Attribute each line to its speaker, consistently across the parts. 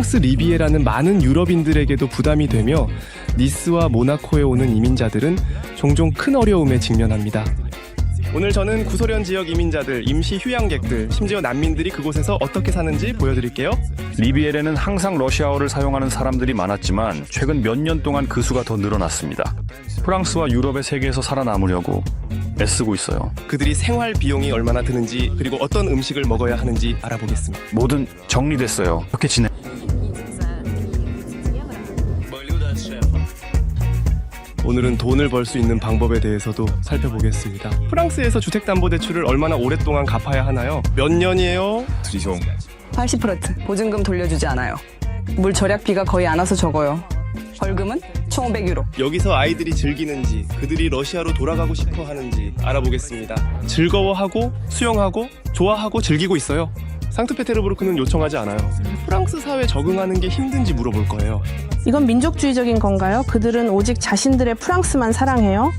Speaker 1: 프랑스 리비에라는 많은 유럽인들에게도 부담이 되며 니스와 모나코에 오는 이민자들은 종종 큰 어려움에 직면합니다. 오늘 저는 구소련 지역 이민자들, 임시 휴양객들, 심지어 난민들이 그곳에서 어떻게 사는지 보여드릴게요.
Speaker 2: 리비에에는 항상 러시아어를 사용하는 사람들이 많았지만 최근 몇 년 동안 그 수가 더 늘어났습니다. 프랑스와 유럽의 세계에서 살아남으려고 애쓰고 있어요.
Speaker 1: 그들이 생활 비용이 얼마나 드는지, 그리고 어떤 음식을 먹어야 하는지 알아보겠습니다.
Speaker 2: 뭐든 정리됐어요. 어떻게 지내?
Speaker 1: 오늘은 돈을 벌 수 있는 방법에 대해서도 살펴보겠습니다. 프랑스에서 주택담보대출을 얼마나 오랫동안 갚아야 하나요? 몇 년이에요?
Speaker 3: 80% 보증금 돌려주지 않아요. 물 절약비가 거의 안 와서 적어요. 벌금은 총 500유로.
Speaker 1: 여기서 아이들이 즐기는지, 그들이 러시아로 돌아가고 싶어 하는지 알아보겠습니다. 즐거워하고, 수영하고, 좋아하고, 즐기고 있어요. 상트페테르부르크는 요청하지 않아요. 프랑스 사회에 적응하는 게 힘든지 물어볼 거예요.
Speaker 4: 이건 민족주의적인 건가요? 그들은 오직 자신들의 프랑스만 사랑해요?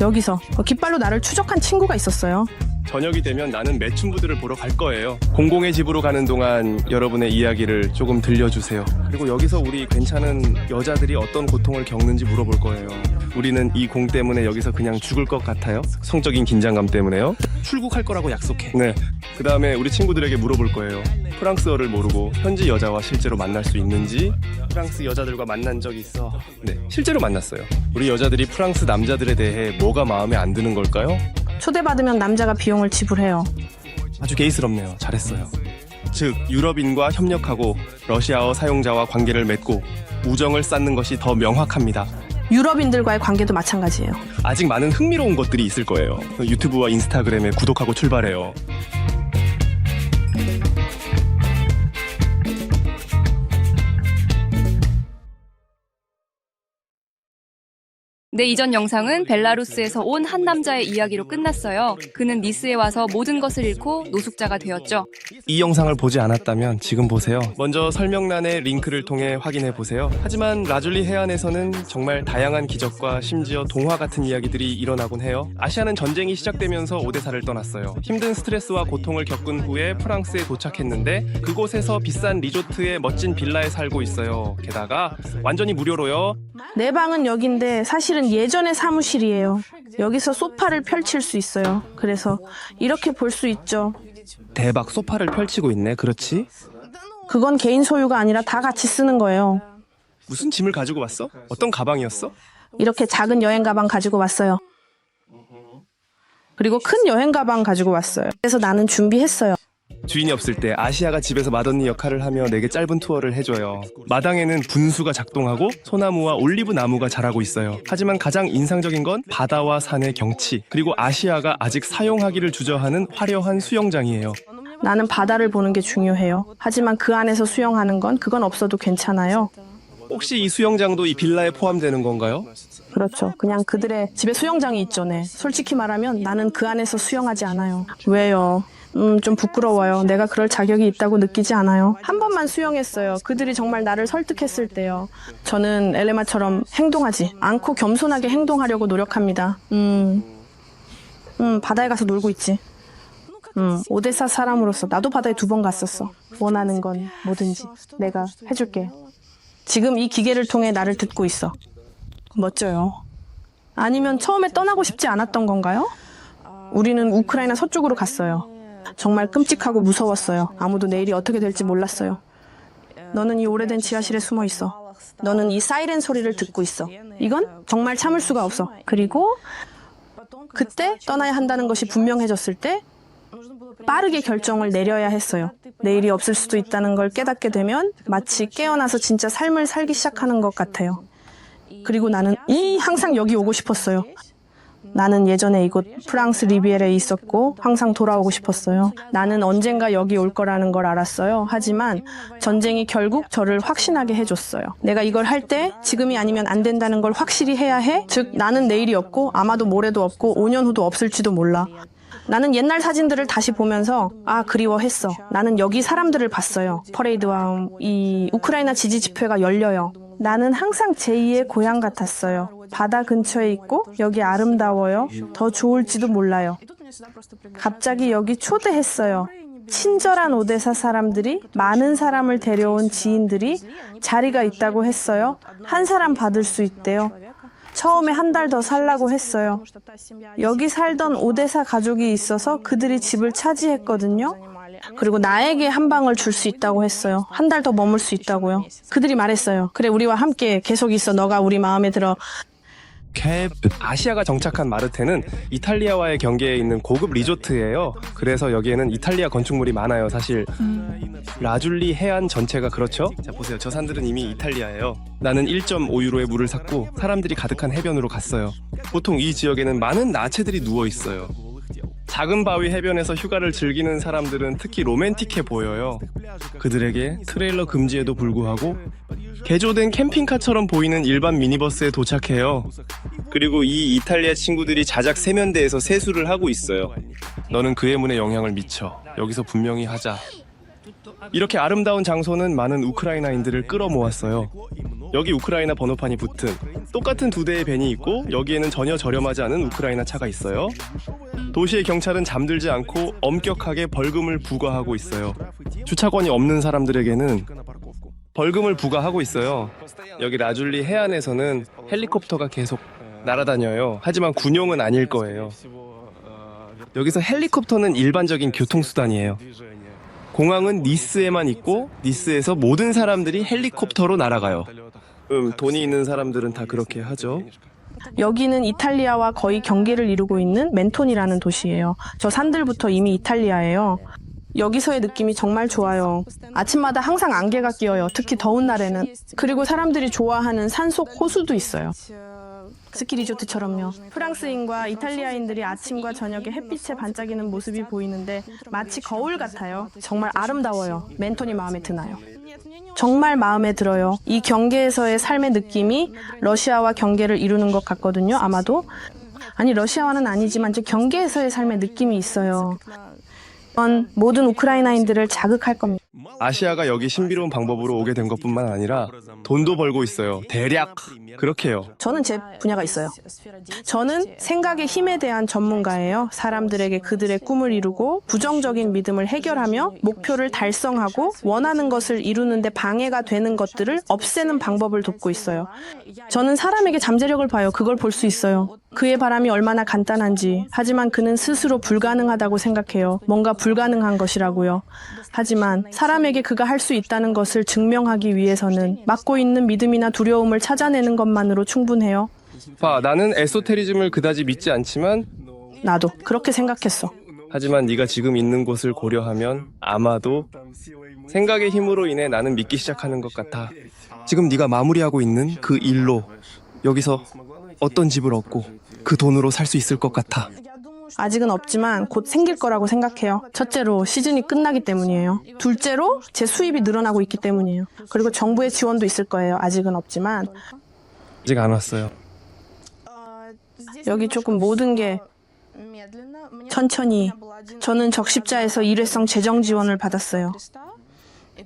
Speaker 4: 여기서 깃발로 나를 추적한 친구가 있었어요.
Speaker 1: 저녁이 되면 나는 매춘부들을 보러 갈 거예요. 공공의 집으로 가는 동안 여러분의 이야기를 조금 들려주세요. 그리고 여기서 우리 괜찮은 여자들이 어떤 고통을 겪는지 물어볼 거예요. 우리는 이 공 때문에 여기서 그냥 죽을 것 같아요? 성적인 긴장감 때문에요? 출국할 거라고 약속해. 네. 그 다음에 우리 친구들에게 물어볼 거예요. 프랑스어를 모르고 현지 여자와 실제로 만날 수 있는지. 프랑스 여자들과 만난 적이 있어. 네, 실제로 만났어요. 우리 여자들이 프랑스 남자들에 대해 뭐가 마음에 안 드는 걸까요?
Speaker 4: 초대받으면 남자가 비용을 지불해요.
Speaker 1: 아주 게이스럽네요. 잘했어요. 즉, 유럽인과 협력하고 러시아어 사용자와 관계를 맺고 우정을 쌓는 것이 더 명확합니다.
Speaker 4: 유럽인들과의 관계도 마찬가지예요.
Speaker 1: 아직 많은 흥미로운 것들이 있을 거예요. 유튜브와 인스타그램에 구독하고 출발해요.
Speaker 5: 네, 이전 영상은 벨라루스에서 온 한 남자의 이야기로 끝났어요. 그는 니스에 와서 모든 것을 잃고 노숙자가 되었죠.
Speaker 1: 이 영상을 보지 않았다면 지금 보세요. 먼저 설명란의 링크를 통해 확인해 보세요. 하지만 라줄리 해안에서는 정말 다양한 기적과 심지어 동화 같은 이야기들이 일어나곤 해요. 아시아는 전쟁이 시작되면서 오데사를 떠났어요. 힘든 스트레스와 고통을 겪은 후에 프랑스에 도착했는데 그곳에서 비싼 리조트의 멋진 빌라에 살고 있어요. 게다가 완전히 무료로요.
Speaker 4: 내 방은 여긴데 사실은 예전의 사무실이에요. 여기서 소파를 펼칠 수 있어요. 그래서 이렇게 볼 수 있죠.
Speaker 1: 대박, 소파를 펼치고 있네. 그렇지?
Speaker 4: 그건 개인 소유가 아니라 다 같이 쓰는 거예요.
Speaker 1: 무슨 짐을 가지고 왔어? 어떤 가방이었어?
Speaker 4: 이렇게 작은 여행 가방 가지고 왔어요. 그리고 큰 여행 가방 가지고 왔어요. 그래서 나는 준비했어요.
Speaker 1: 주인이 없을 때 아시아가 집에서 맏언니 역할을 하며 내게 짧은 투어를 해줘요. 마당에는 분수가 작동하고 소나무와 올리브 나무가 자라고 있어요. 하지만 가장 인상적인 건 바다와 산의 경치, 그리고 아시아가 아직 사용하기를 주저하는 화려한 수영장이에요.
Speaker 4: 나는 바다를 보는 게 중요해요. 하지만 그 안에서 수영하는 건 그건 없어도 괜찮아요.
Speaker 1: 혹시 이 수영장도 이 빌라에 포함되는 건가요?
Speaker 4: 그렇죠. 그냥 그들의 집에 수영장이 있죠. 네. 솔직히 말하면 나는 그 안에서 수영하지 않아요. 왜요? 좀 부끄러워요. 내가 그럴 자격이 있다고 느끼지 않아요. 한 번만 수영했어요. 그들이 정말 나를 설득했을 때요. 저는 엘레마처럼 행동하지 않고 겸손하게 행동하려고 노력합니다. 바다에 가서 놀고 있지. 오데사 사람으로서 나도 바다에 2번 갔었어. 원하는 건 뭐든지 내가 해줄게. 지금 이 기계를 통해 나를 듣고 있어. 멋져요. 아니면 처음에 떠나고 싶지 않았던 건가요? 우리는 우크라이나 서쪽으로 갔어요. 정말 끔찍하고 무서웠어요. 아무도 내일이 어떻게 될지 몰랐어요. 너는 이 오래된 지하실에 숨어 있어. 너는 이 사이렌 소리를 듣고 있어. 이건 정말 참을 수가 없어. 그리고 그때 떠나야 한다는 것이 분명해졌을 때 빠르게 결정을 내려야 했어요. 내일이 없을 수도 있다는 걸 깨닫게 되면 마치 깨어나서 진짜 삶을 살기 시작하는 것 같아요. 그리고 나는 항상 여기 오고 싶었어요. 나는 예전에 이곳 프랑스 리비에라에 있었고 항상 돌아오고 싶었어요. 나는 언젠가 여기 올 거라는 걸 알았어요. 하지만 전쟁이 결국 저를 확신하게 해줬어요. 내가 이걸 할 때 지금이 아니면 안 된다는 걸 확실히 해야 해. 즉 나는 내일이 없고 아마도 모레도 없고 5년 후도 없을지도 몰라. 나는 옛날 사진들을 다시 보면서 그리워했어. 나는 여기 사람들을 봤어요. 퍼레이드와 이 우크라이나 지지 집회가 열려요. 나는 항상 제2의 고향 같았어요. 바다 근처에 있고 여기 아름다워요. 더 좋을지도 몰라요. 갑자기 여기 초대했어요. 친절한 오데사 사람들이 많은 사람을 데려온 지인들이 자리가 있다고 했어요. 한 사람 받을 수 있대요. 처음에 한 달 더 살라고 했어요. 여기 살던 오데사 가족이 있어서 그들이 집을 차지했거든요. 그리고 나에게 한 방을 줄 수 있다고 했어요. 한 달 더 머물 수 있다고요. 그들이 말했어요. 그래, 우리와 함께 계속 있어. 너가 우리 마음에 들어.
Speaker 1: 아시아가 정착한 마르테는 이탈리아와의 경계에 있는 고급 리조트예요. 그래서 여기에는 이탈리아 건축물이 많아요. 사실 라줄리 해안 전체가 그렇죠. 자 보세요. 저 산들은 이미 이탈리아예요. 나는 1.5유로의 물을 샀고 사람들이 가득한 해변으로 갔어요. 보통 이 지역에는 많은 나체들이 누워 있어요. 작은 바위 해변에서 휴가를 즐기는 사람들은 특히 로맨틱해 보여요. 그들에게 트레일러 금지에도 불구하고 개조된 캠핑카처럼 보이는 일반 미니버스에 도착해요. 그리고 이 이탈리아 친구들이 자작 세면대에서 세수를 하고 있어요. 너는 그의 문에 영향을 미쳐. 여기서 분명히 하자. 이렇게 아름다운 장소는 많은 우크라이나인들을 끌어모았어요. 여기 우크라이나 번호판이 붙은 똑같은 두 대의 밴이 있고 여기에는 전혀 저렴하지 않은 우크라이나 차가 있어요. 도시의 경찰은 잠들지 않고 엄격하게 벌금을 부과하고 있어요. 주차권이 없는 사람들에게는 벌금을 부과하고 있어요. 여기 라줄리 해안에서는 헬리콥터가 계속 날아다녀요. 하지만 군용은 아닐 거예요. 여기서 헬리콥터는 일반적인 교통수단이에요. 공항은 니스에만 있고 니스에서 모든 사람들이 헬리콥터로 날아가요. 돈이 있는 사람들은 다 그렇게 하죠.
Speaker 4: 여기는 이탈리아와 거의 경계를 이루고 있는 멘톤이라는 도시예요. 저 산들부터 이미 이탈리아예요. 여기서의 느낌이 정말 좋아요. 아침마다 항상 안개가 끼어요. 특히 더운 날에는. 그리고 사람들이 좋아하는 산속 호수도 있어요. 스키 리조트처럼요. 프랑스인과 이탈리아인들이 아침과 저녁에 햇빛에 반짝이는 모습이 보이는데 마치 거울 같아요. 정말 아름다워요. 멘톤이 마음에 드나요? 정말 마음에 들어요. 이 경계에서의 삶의 느낌이 러시아와 경계를 이루는 것 같거든요. 아마도. 아니, 러시아와는 아니지만 저 경계에서의 삶의 느낌이 있어요. 전 모든 우크라이나인들을 자극할 겁니다.
Speaker 1: 아시아가 여기 신비로운 방법으로 오게 된 것뿐만 아니라 돈도 벌고 있어요. 대략 그렇게요.
Speaker 4: 저는 제 분야가 있어요. 저는 생각의 힘에 대한 전문가예요. 사람들에게 그들의 꿈을 이루고 부정적인 믿음을 해결하며 목표를 달성하고 원하는 것을 이루는데 방해가 되는 것들을 없애는 방법을 돕고 있어요. 저는 사람에게 잠재력을 봐요. 그걸 볼 수 있어요. 그의 바람이 얼마나 간단한지. 하지만 그는 스스로 불가능하다고 생각해요. 뭔가 불가능한 것이라고요. 하지만 사람에게 그가 할 수 있다는 것을 증명하기 위해서는 막고 있는 믿음이나 두려움을 찾아내는 것만으로 충분해요.
Speaker 1: 봐, 나는 에소테리즘을 그다지 믿지 않지만
Speaker 4: 나도 그렇게 생각했어.
Speaker 1: 하지만 네가 지금 있는 곳을 고려하면 아마도 생각의 힘으로 인해 나는 믿기 시작하는 것 같아. 지금 네가 마무리하고 있는 그 일로 여기서 어떤 집을 얻고 그 돈으로 살 수 있을 것 같아.
Speaker 4: 아직은 없지만 곧 생길 거라고 생각해요. 첫째로 시즌이 끝나기 때문이에요. 둘째로 제 수입이 늘어나고 있기 때문이에요. 그리고 정부의 지원도 있을 거예요. 아직은 없지만.
Speaker 1: 아직 안 왔어요.
Speaker 4: 여기 조금 모든 게 천천히. 저는 적십자에서 일회성 재정 지원을 받았어요.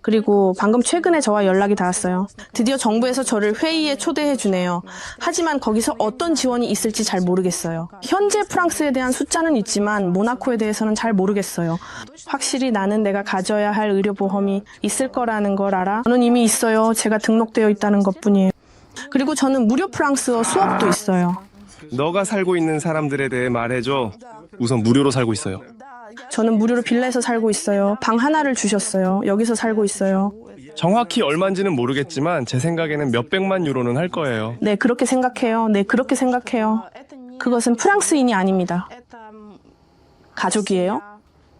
Speaker 4: 그리고 방금 최근에 저와 연락이 닿았어요. 드디어 정부에서 저를 회의에 초대해 주네요. 하지만 거기서 어떤 지원이 있을지 잘 모르겠어요. 현재 프랑스에 대한 숫자는 있지만 모나코에 대해서는 잘 모르겠어요. 확실히 나는 내가 가져야 할 의료보험이 있을 거라는 걸 알아. 저는 이미 있어요. 제가 등록되어 있다는 것뿐이에요. 그리고 저는 무료 프랑스어 수업도 있어요.
Speaker 1: 너가 살고 있는 사람들에 대해 말해줘. 우선 무료로 살고 있어요.
Speaker 4: 저는 무료로 빌라에서 살고 있어요. 방 하나를 주셨어요. 여기서 살고 있어요.
Speaker 1: 정확히 얼마인지는 모르겠지만 제 생각에는 몇백만 유로는 할 거예요.
Speaker 4: 네, 그렇게 생각해요. 네, 그렇게 생각해요. 그것은 프랑스인이 아닙니다. 가족이에요.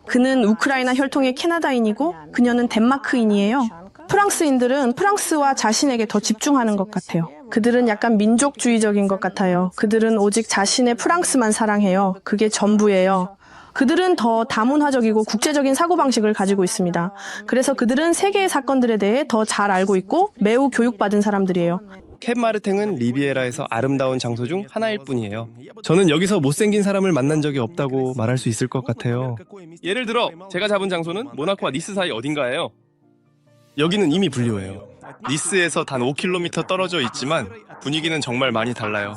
Speaker 4: 그는 우크라이나 혈통의 캐나다인이고 그녀는 덴마크인이에요. 프랑스인들은 프랑스와 자신에게 더 집중하는 것 같아요. 그들은 약간 민족주의적인 것 같아요. 그들은 오직 자신의 프랑스만 사랑해요. 그게 전부예요. 그들은 더 다문화적이고 국제적인 사고방식을 가지고 있습니다. 그래서 그들은 세계의 사건들에 대해 더 잘 알고 있고 매우 교육받은 사람들이에요.
Speaker 1: 캡 마르탱은 리비에라에서 아름다운 장소 중 하나일 뿐이에요. 저는 여기서 못생긴 사람을 만난 적이 없다고 말할 수 있을 것 같아요. 예를 들어 제가 잡은 장소는 모나코와 니스 사이 어딘가예요. 여기는 이미 분류해요. 니스에서 단 5km 떨어져 있지만 분위기는 정말 많이 달라요.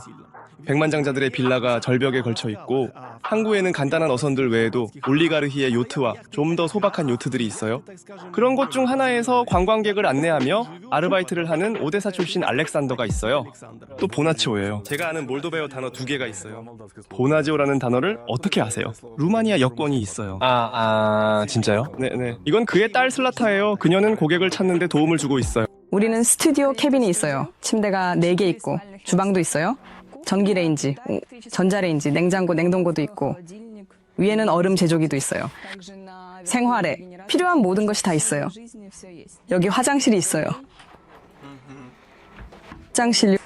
Speaker 1: 백만장자들의 빌라가 절벽에 걸쳐 있고 항구에는 간단한 어선들 외에도 올리가르히의 요트와 좀 더 소박한 요트들이 있어요. 그런 곳 중 하나에서 관광객을 안내하며 아르바이트를 하는 오데사 출신 알렉산더가 있어요. 또 보나치오예요. 제가 아는 몰도베어 단어 2개가 있어요. 보나지오라는 단어를 어떻게 아세요? 루마니아 여권이 있어요. 진짜요? 네네. 이건 그의 딸 슬라타예요. 그녀는 고객을 찾는데 도움을 주고 있어요.
Speaker 3: 우리는 스튜디오 캐빈이 있어요. 침대가 4개 있고 주방도 있어요. 전기레인지, 전자레인지, 냉장고, 냉동고도 있고 위에는 얼음 제조기도 있어요. 생활에 필요한 모든 것이 다 있어요. 여기 화장실이 있어요. 화장실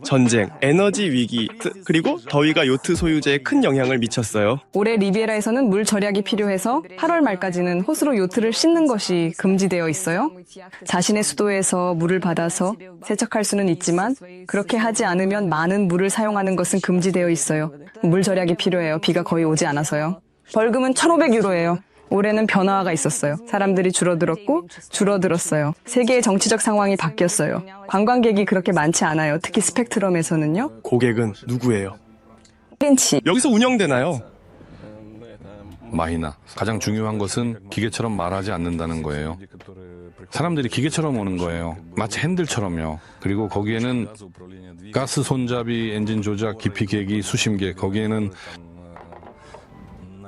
Speaker 1: 전쟁, 에너지 위기, 그리고 더위가 요트 소유자에 큰 영향을 미쳤어요.
Speaker 3: 올해 리비에라에서는 물 절약이 필요해서 8월 말까지는 호수로 요트를 싣는 것이 금지되어 있어요. 자신의 수도에서 물을 받아서 세척할 수는 있지만 그렇게 하지 않으면 많은 물을 사용하는 것은 금지되어 있어요. 물 절약이 필요해요. 비가 거의 오지 않아서요. 벌금은 1,500유로예요. 올해는 변화가 있었어요. 사람들이 줄어들었어요. 세계의 정치적 상황이 바뀌었어요. 관광객이 그렇게 많지 않아요. 특히 스펙트럼에서는요.
Speaker 1: 고객은 누구예요?
Speaker 3: 벤치.
Speaker 1: 여기서 운영되나요?
Speaker 6: 마히나. 가장 중요한 것은 기계처럼 말하지 않는다는 거예요. 사람들이 기계처럼 오는 거예요. 마치 핸들처럼요. 그리고 거기에는 가스 손잡이, 엔진 조작, 기피 계기, 수심계, 거기에는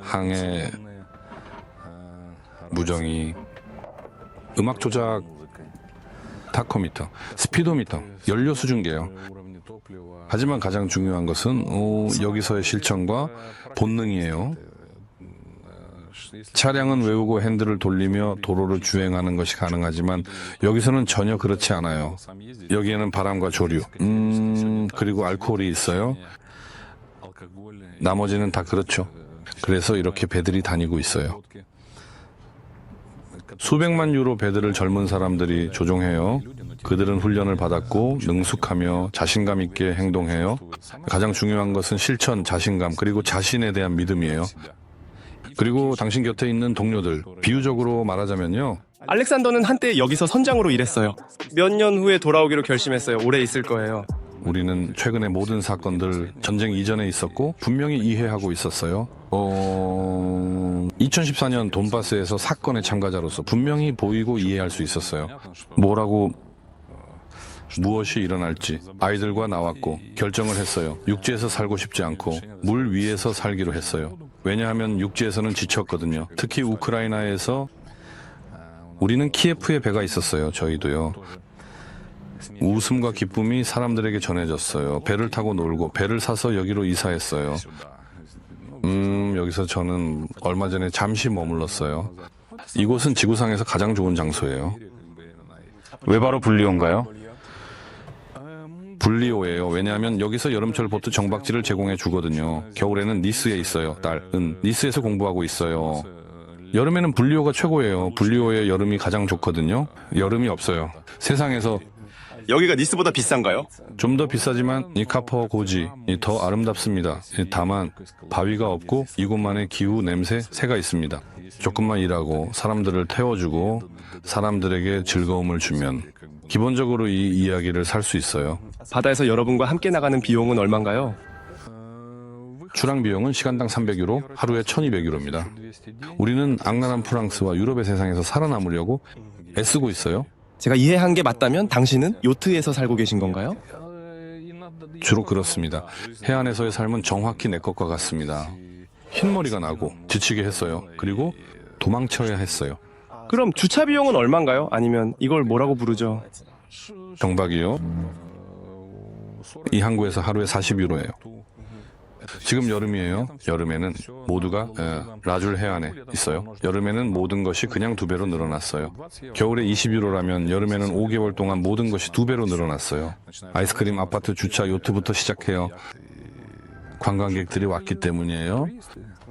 Speaker 6: 항해, 무정이, 음악 조작, 타코미터, 스피도미터, 연료 수증기예요. 하지만 가장 중요한 것은 여기서의 실천과 본능이에요. 차량은 외우고 핸들을 돌리며 도로를 주행하는 것이 가능하지만 여기서는 전혀 그렇지 않아요. 여기에는 바람과 조류, 그리고 알코올이 있어요. 나머지는 다 그렇죠. 그래서 이렇게 배들이 다니고 있어요. 수백만 유로 배들을 젊은 사람들이 조종해요. 그들은 훈련을 받았고 능숙하며 자신감 있게 행동해요. 가장 중요한 것은 실천, 자신감, 그리고 자신에 대한 믿음이에요. 그리고 당신 곁에 있는 동료들, 비유적으로 말하자면요.
Speaker 1: 알렉산더는 한때 여기서 선장으로 일했어요. 몇 년 후에 돌아오기로 결심했어요. 오래 있을 거예요.
Speaker 6: 우리는 최근의 모든 사건들 전쟁 이전에 있었고 분명히 이해하고 있었어요. 2014년 돈바스에서 사건의 참가자로서 분명히 보이고 이해할 수 있었어요. 무엇이 일어날지 아이들과 나왔고 결정을 했어요. 육지에서 살고 싶지 않고 물 위에서 살기로 했어요. 왜냐하면 육지에서는 지쳤거든요. 특히 우크라이나에서 우리는 키예프에 배가 있었어요. 저희도요. 웃음과 기쁨이 사람들에게 전해졌어요. 배를 타고 놀고 배를 사서 여기로 이사했어요. 여기서 저는 얼마 전에 잠시 머물렀어요. 이곳은 지구상에서 가장 좋은 장소예요.
Speaker 2: 왜 바로 불리온가요?
Speaker 6: 불리오예요. 왜냐하면 여기서 여름철 보트 정박지를 제공해 주거든요. 겨울에는 니스에 있어요. 딸은 니스에서 공부하고 있어요. 여름에는 불리오가 최고예요. 불리오의 여름이 가장 좋거든요. 여름이 없어요. 세상에서
Speaker 1: 여기가 니스보다 비싼가요?
Speaker 6: 좀 더 비싸지만 이 카퍼 고지 더 아름답습니다. 다만 바위가 없고 이곳만의 기후, 냄새, 새가 있습니다. 조금만 일하고 사람들을 태워주고 사람들에게 즐거움을 주면 기본적으로 이 이야기를 살 수 있어요.
Speaker 1: 바다에서 여러분과 함께 나가는 비용은 얼마인가요?
Speaker 6: 출항 비용은 시간당 300유로, 하루에 1200유로입니다. 우리는 악랄한 프랑스와 유럽의 세상에서 살아남으려고 애쓰고 있어요.
Speaker 1: 제가 이해한 게 맞다면 당신은 요트에서 살고 계신 건가요?
Speaker 6: 주로 그렇습니다. 해안에서의 삶은 정확히 내 것과 같습니다. 흰머리가 나고 지치게 했어요. 그리고 도망쳐야 했어요.
Speaker 1: 그럼 주차 비용은 얼마인가요? 아니면 이걸 뭐라고 부르죠?
Speaker 6: 경박이요? 이 항구에서 하루에 40유로예요. 지금 여름이에요. 여름에는 모두가 라줄 해안에 있어요. 여름에는 모든 것이 그냥 2배로 늘어났어요. 겨울에 20유로라면 여름에는 5개월 동안 모든 것이 2배로 늘어났어요. 아이스크림, 아파트, 주차, 요트부터 시작해요. 관광객들이 왔기 때문이에요.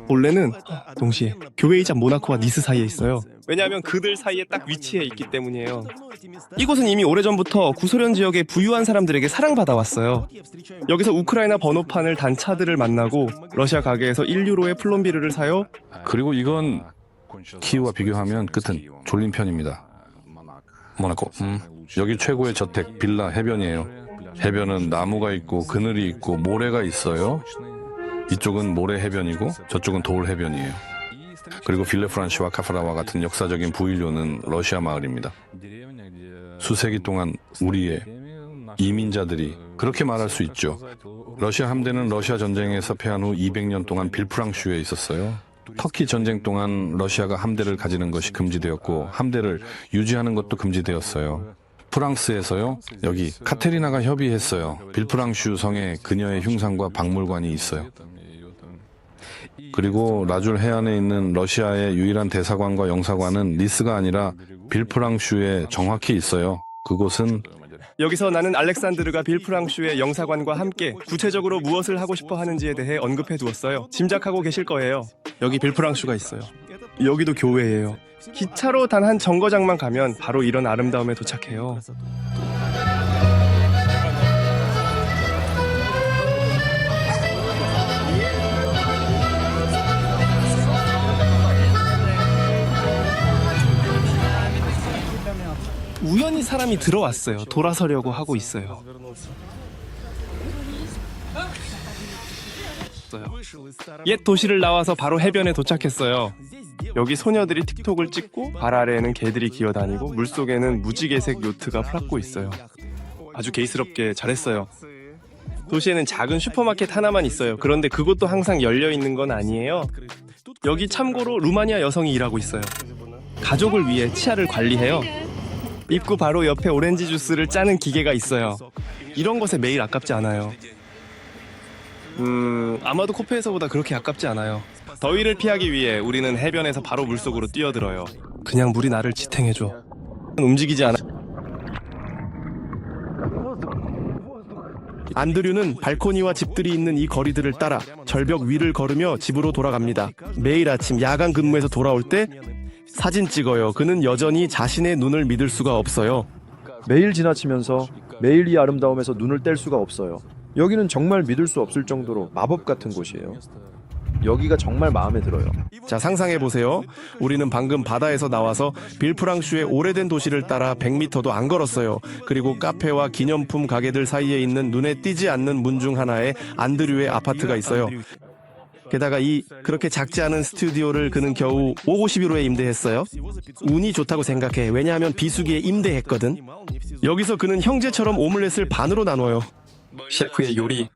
Speaker 1: 본래는 동시에 교회이자 모나코와 니스 사이에 있어요. 왜냐하면 그들 사이에 딱 위치해 있기 때문이에요. 이곳은 이미 오래전부터 구소련 지역의 부유한 사람들에게 사랑받아왔어요. 여기서 우크라이나 번호판을 단 차들을 만나고 러시아 가게에서 1유로의 플롬비르를 사요.
Speaker 6: 그리고 이건 키우와 비교하면 끝은 졸린 편입니다. 모나코. 여기 최고의 저택, 빌라, 해변이에요. 해변은 나무가 있고 그늘이 있고 모래가 있어요. 이쪽은 모래 해변이고 저쪽은 돌 해변이에요. 그리고 빌레프란시와 카프라와 같은 역사적인 부인료는 러시아 마을입니다. 수세기 동안 우리의 이민자들이 그렇게 말할 수 있죠. 러시아 함대는 러시아 전쟁에서 패한 후 200년 동안 빌프랑슈에 있었어요. 터키 전쟁 동안 러시아가 함대를 가지는 것이 금지되었고 함대를 유지하는 것도 금지되었어요. 프랑스에서요, 여기 카테리나가 협의했어요. 빌프랑슈 성에 그녀의 흉상과 박물관이 있어요. 그리고 라줄 해안에 있는 러시아의 유일한 대사관과 영사관은 리스가 아니라 빌프랑슈에 정확히 있어요. 그곳은
Speaker 1: 여기서 나는 알렉산드르가 빌프랑슈의 영사관과 함께 구체적으로 무엇을 하고 싶어 하는지에 대해 언급해 두었어요. 짐작하고 계실 거예요. 여기 빌프랑슈가 있어요. 여기도 교회예요. 기차로 단 한 정거장만 가면 바로 이런 아름다움에 도착해요. 우연히 사람이 들어왔어요. 돌아서려고 하고 있어요. 옛 도시를 나와서 바로 해변에 도착했어요. 여기 소녀들이 틱톡을 찍고 발 아래에는 개들이 기어다니고 물속에는 무지개색 요트가 플랍고 있어요. 아주 게이스럽게 잘했어요. 도시에는 작은 슈퍼마켓 하나만 있어요. 그런데 그곳도 항상 열려 있는 건 아니에요. 여기 참고로 루마니아 여성이 일하고 있어요. 가족을 위해 치아를 관리해요. 입구 바로 옆에 오렌지 주스를 짜는 기계가 있어요. 이런 것에 매일 아깝지 않아요. 아마도 코페에서보다 그렇게 아깝지 않아요. 더위를 피하기 위해 우리는 해변에서 바로 물속으로 뛰어들어요. 그냥 물이 나를 지탱해줘. 움직이지 않아. 안드류는 발코니와 집들이 있는 이 거리들을 따라 절벽 위를 걸으며 집으로 돌아갑니다. 매일 아침 야간 근무에서 돌아올 때 사진 찍어요. 그는 여전히 자신의 눈을 믿을 수가 없어요.
Speaker 7: 매일 지나치면서 매일 이 아름다움에서 눈을 뗄 수가 없어요. 여기는 정말 믿을 수 없을 정도로 마법 같은 곳이에요. 여기가 정말 마음에 들어요.
Speaker 1: 자, 상상해보세요. 우리는 방금 바다에서 나와서 빌프랑슈의 오래된 도시를 따라 100m도 안 걸었어요. 그리고 카페와 기념품 가게들 사이에 있는 눈에 띄지 않는 문 중 하나에 안드류의 아파트가 있어요. 게다가 이 그렇게 작지 않은 스튜디오를 그는 겨우 550유로에 임대했어요. 운이 좋다고 생각해. 왜냐하면 비수기에 임대했거든. 여기서 그는 형제처럼 오믈렛을 반으로 나눠요.
Speaker 8: 셰프의 요리.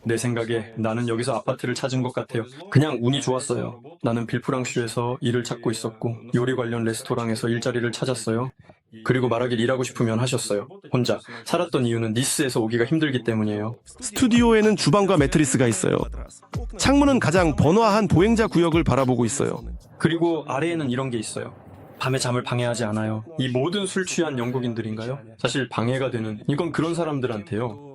Speaker 8: 내 생각에 나는 여기서 아파트를 찾은 것 같아요. 그냥 운이 좋았어요. 나는 빌프랑슈에서 일을 찾고 있었고 요리 관련 레스토랑에서 일자리를 찾았어요. 그리고 말하길 일하고 싶으면 하셨어요. 혼자 살았던 이유는 니스에서 오기가 힘들기 때문이에요.
Speaker 1: 스튜디오에는 주방과 매트리스가 있어요. 창문은 가장 번화한 보행자 구역을 바라보고 있어요.
Speaker 8: 그리고 아래에는 이런 게 있어요. 밤에 잠을 방해하지 않아요. 이 모든 술 취한 영국인들인가요? 사실 방해가 되는 이건 그런 사람들한테요.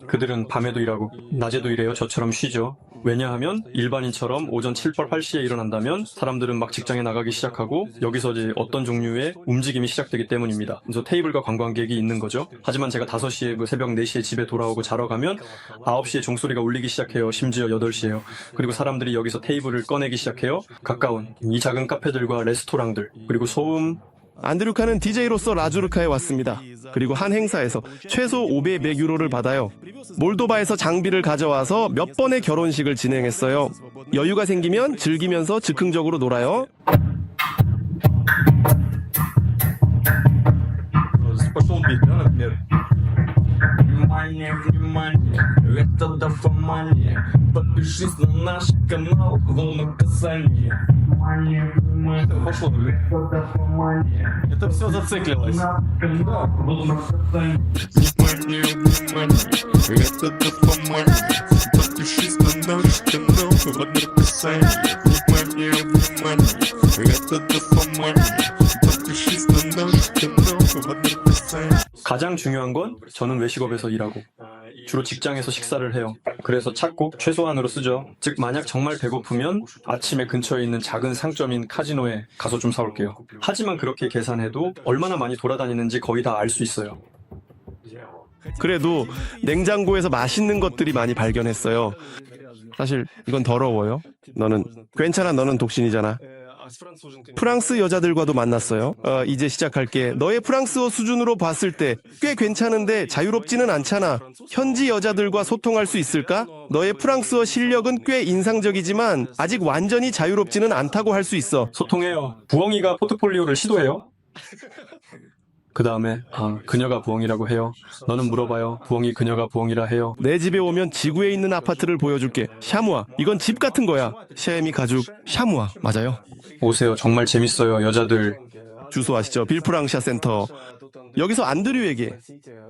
Speaker 8: 그들은 밤에도 일하고 낮에도 일해요. 저처럼 쉬죠. 왜냐하면 일반인처럼 오전 7, 8시에 일어난다면 사람들은 막 직장에 나가기 시작하고 여기서 이제 어떤 종류의 움직임이 시작되기 때문입니다. 그래서 테이블과 관광객이 있는 거죠. 하지만 제가 5시에 새벽 4시에 집에 돌아오고 자러 가면 9시에 종소리가 울리기 시작해요. 심지어 8시에요. 그리고 사람들이 여기서 테이블을 꺼내기 시작해요. 가까운 이 작은 카페들과 레스토랑들 그리고 소음.
Speaker 1: 안드류카는 DJ로서 라주르카에 왔습니다. 그리고 한 행사에서 최소 500유로를 받아요. 몰도바에서 장비를 가져와서 몇 번의 결혼식을 진행했어요. 여유가 생기면 즐기면서 즉흥적으로 놀아요.
Speaker 9: Внимание, внимание, это дофамания. Подпишись на наш канал, волну касания. Внимание, внимание, пошло, это дофамания. Это все зациклилось. Внимание, внимание, это дофамания. Подпишись на наш канал, волну касания. Внимание, внимание, это дофамания. Подпишись на наш канал, волну касания.
Speaker 8: 가장 중요한 건 저는 외식업에서 일하고 주로 직장에서 식사를 해요. 그래서 찾고 최소한으로 쓰죠. 즉 만약 정말 배고프면 아침에 근처에 있는 작은 상점인 카지노에 가서 좀 사올게요. 하지만 그렇게 계산해도 얼마나 많이 돌아다니는지 거의 다 알 수 있어요.
Speaker 1: 그래도 냉장고에서 맛있는 것들이 많이 발견했어요. 사실 이건 더러워요. 너는 괜찮아. 너는 독신이잖아. 프랑스 여자들과도 만났어요. 이제 시작할게. 너의 프랑스어 수준으로 봤을 때 꽤 괜찮은데 자유롭지는 않잖아. 현지 여자들과 소통할 수 있을까? 너의 프랑스어 실력은 꽤 인상적이지만 아직 완전히 자유롭지는 않다고 할 수 있어.
Speaker 8: 소통해요. 부엉이가 포트폴리오를 시도해요. 그 다음에 그녀가 부엉이라고 해요. 너는 물어봐요. 부엉이 그녀가 부엉이라 해요.
Speaker 1: 내 집에 오면 지구에 있는 아파트를 보여줄게. 샤무아. 이건 집 같은 거야. 샤엠이 가죽. 샤무아. 맞아요.
Speaker 8: 오세요. 정말 재밌어요. 여자들.
Speaker 1: 주소 아시죠? 빌프랑샤 센터. 여기서 안드류에게,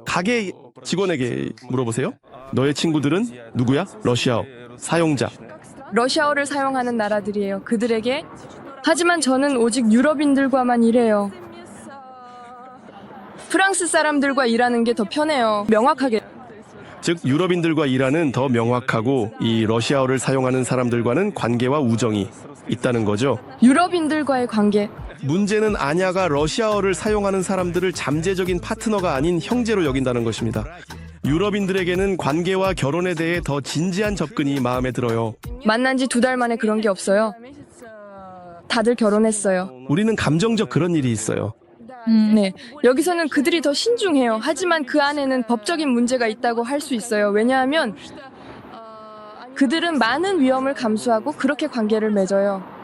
Speaker 1: 가게 직원에게 물어보세요. 너의 친구들은 누구야? 러시아어. 사용자.
Speaker 5: 러시아어를 사용하는 나라들이에요. 그들에게. 하지만 저는 오직 유럽인들과만 일해요. 프랑스 사람들과 일하는 게 더 편해요. 명확하게.
Speaker 1: 즉 유럽인들과 일하는 더 명확하고 이 러시아어를 사용하는 사람들과는 관계와 우정이 있다는 거죠.
Speaker 5: 유럽인들과의 관계.
Speaker 1: 문제는 아냐가 러시아어를 사용하는 사람들을 잠재적인 파트너가 아닌 형제로 여긴다는 것입니다. 유럽인들에게는 관계와 결혼에 대해 더 진지한 접근이 마음에 들어요.
Speaker 5: 만난 지 2달 만에 그런 게 없어요. 다들 결혼했어요.
Speaker 1: 우리는 감정적 그런 일이 있어요.
Speaker 5: 네. 여기서는 그들이 더 신중해요. 하지만 그 안에는 법적인 문제가 있다고 할 수 있어요. 왜냐하면 그들은 많은 위험을 감수하고 그렇게 관계를 맺어요.